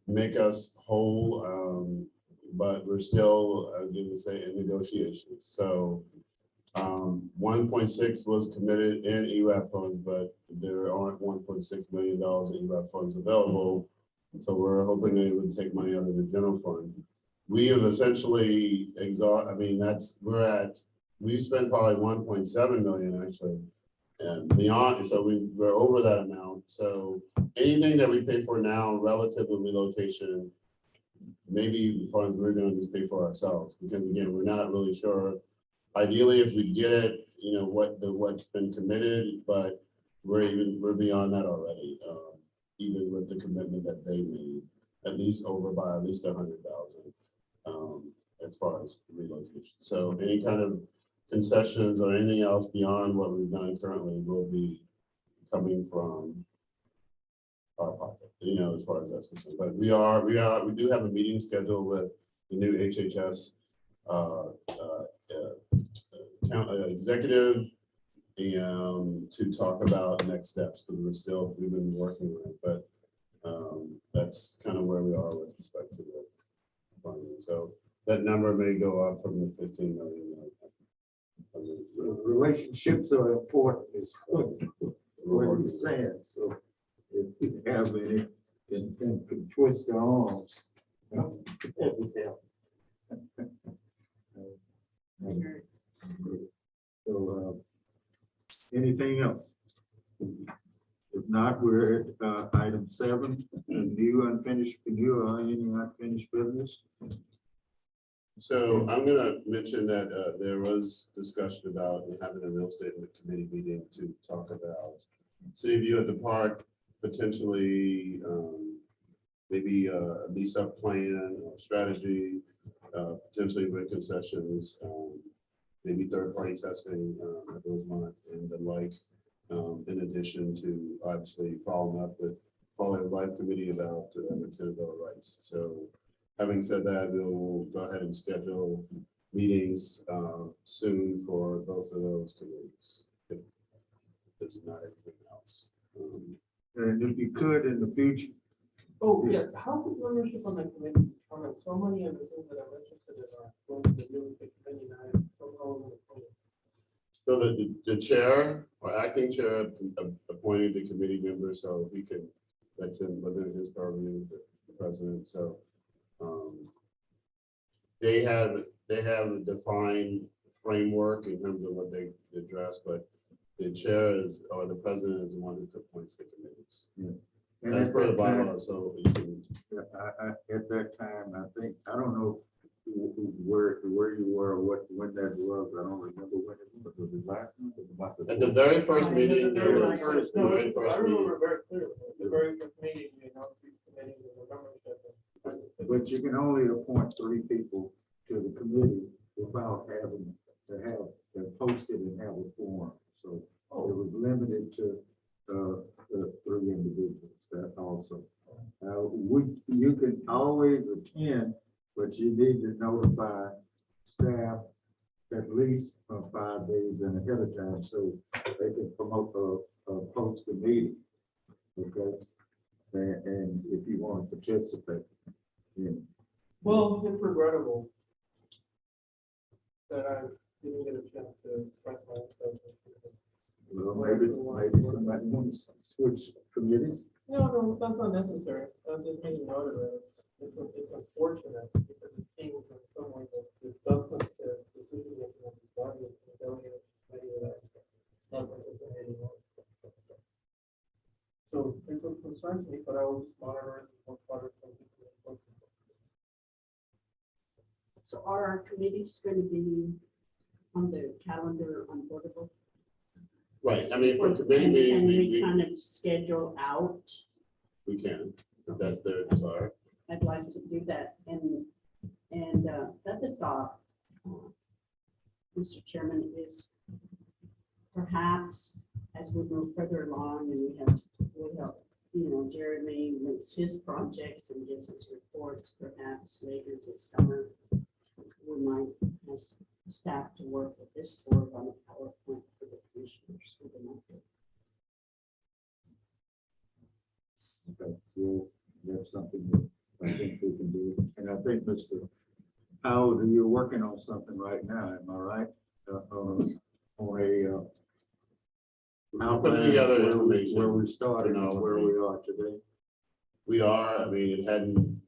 make us whole. But we're still, I would say, in negotiations. So 1.6 was committed in ERAP funds, but there aren't $1.6 million in ERAP funds available. So we're hoping they would take money out of the general fund. We have essentially we've spent probably 1.7 million actually, and beyond. So we're over that amount. So anything that we pay for now relative to relocation, maybe funds we're going to just pay for ourselves, because again, we're not really sure. Ideally, if we get it, what's been committed, but we're beyond that already. Even with the commitment that they made, at least over by at least 100,000 as far as relocation. So any kind of concessions or anything else beyond what we've done currently will be coming from our pocket, as far as that's concerned. But we do have a meeting scheduled with the new HHS executive to talk about next steps, because we've been working on it, but that's kind of where we are with respect to the funding. So that number may go up from the 15 million. So relationships are important, is what you're saying. So if people have any, and can twist their arms. So anything else? If not, we're at item 7, new unfinished business. So I'm going to mention that there was discussion about having a real estate committee meeting to talk about city view at the park, potentially maybe a lease up plan or strategy, potentially with concessions, maybe third-party testing at Rosemont and the like, in addition to obviously following life committee about material bill of rights. So having said that, we'll go ahead and schedule meetings soon for both of those committees, if there's not anything else. And if you could in the future. Oh, yeah, how does membership on the committee determine? So many of the things that I'm interested in are going to the real estate committee, and I don't know. So the chair or acting chair appointed the committee member, so he can, that's in within his purview, the president. So they have a defined framework in terms of what they address, but the chair is, or the president is the one who appoints the committees. Yeah. And as per the bylaw, so you can. At that time, I don't know where you were or when that was. I don't remember when it was. Was it last month? At the very first meeting, there was I remember very clearly. The very first meeting, we announced these committees and the membership. But you can only appoint 3 people to the committee without having to have them posted and have a forum. So it was limited to the 3 individuals. That also. You can always attend, but you need to notify staff at least 5 days in ahead of time so they can promote post the meeting. Okay. And if you want to participate. Yeah. Well, it's regrettable that I didn't get a chance to express myself. Well, maybe somebody wants to switch committees. No, that's unnecessary. I'm just making note of it. It's unfortunate because it seems in some way that the substantive decision making of this body is delegated to committee that I'm not participating in. So it's a concern to me, but I will just monitor it and part of something. So are our committees going to be on the calendar on Portable? Right. I mean, for committee meetings, we kind of schedule out. we can, if that's their desire. I'd like to do that. And the other thought, Mr. Chairman, is perhaps as we move further along and we have, you know, Jeremy makes his projects and gives us reports, perhaps later this summer, we might ask staff to work with this board on a PowerPoint for the commissioners for the month. Okay, so that's something that I think we can do. And I think, Mr. Howard, you're working on something right now, am I right? On a I'll put together information. where we started You know, and where we are today. We are, I mean, it hadn't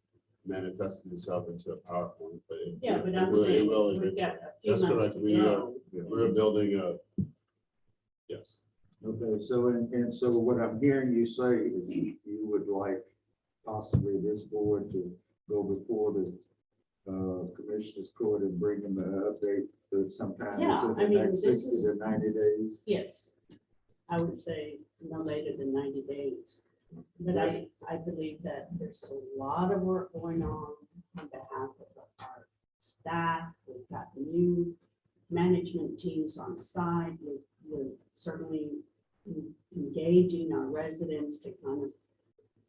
manifested itself into a PowerPoint, but it. Yeah, but it I'm will- it saying will we've eventually. got a few That's months correct. to We are, go. we're building a, yes. Okay, so and so what I'm hearing you say is you would like possibly this board to go before the commissioners court and bring them an update sometime Yeah, within I the mean, next this 60 is- to 90 days. Yes, I would say no later than 90 days. But I believe that there's a lot of work going on behalf of our staff. We've got new management teams on site. We're certainly engaging our residents to kind of,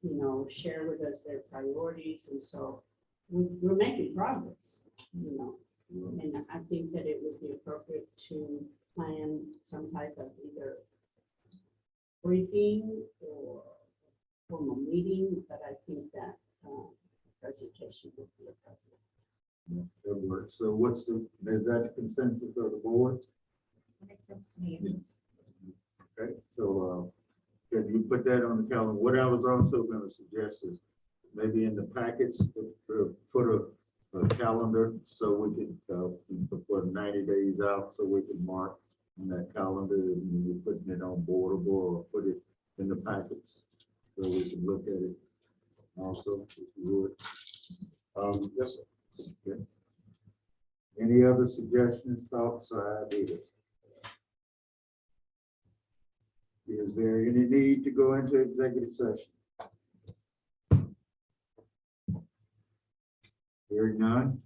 you know, share with us their priorities. And so we're making progress, you know. And I think that it would be appropriate to plan some type of either briefing or formal meeting, but I think that presentation would be appropriate. Yeah, that works. So what's is that the consensus of the board? Makes sense to me. Okay, so can you put that on the calendar? What I was also going to suggest is maybe in the packets, put a calendar so we can put 90 days out so we can mark on that calendar and you're putting it on boardable or put it in the packets so we can look at it also, if you would. Yes, sir. Okay. Any other suggestions, thoughts, or ideas? Is there any need to go into executive session? Hearing none,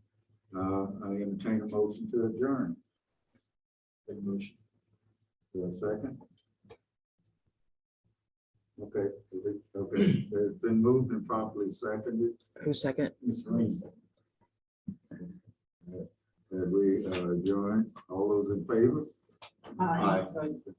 I entertain a motion to adjourn. Take motion. For a second. Okay, okay, it's been moved and properly seconded. Who's second? Ms. Reed. Have we adjourned? All those in favor? Aye. Thank you.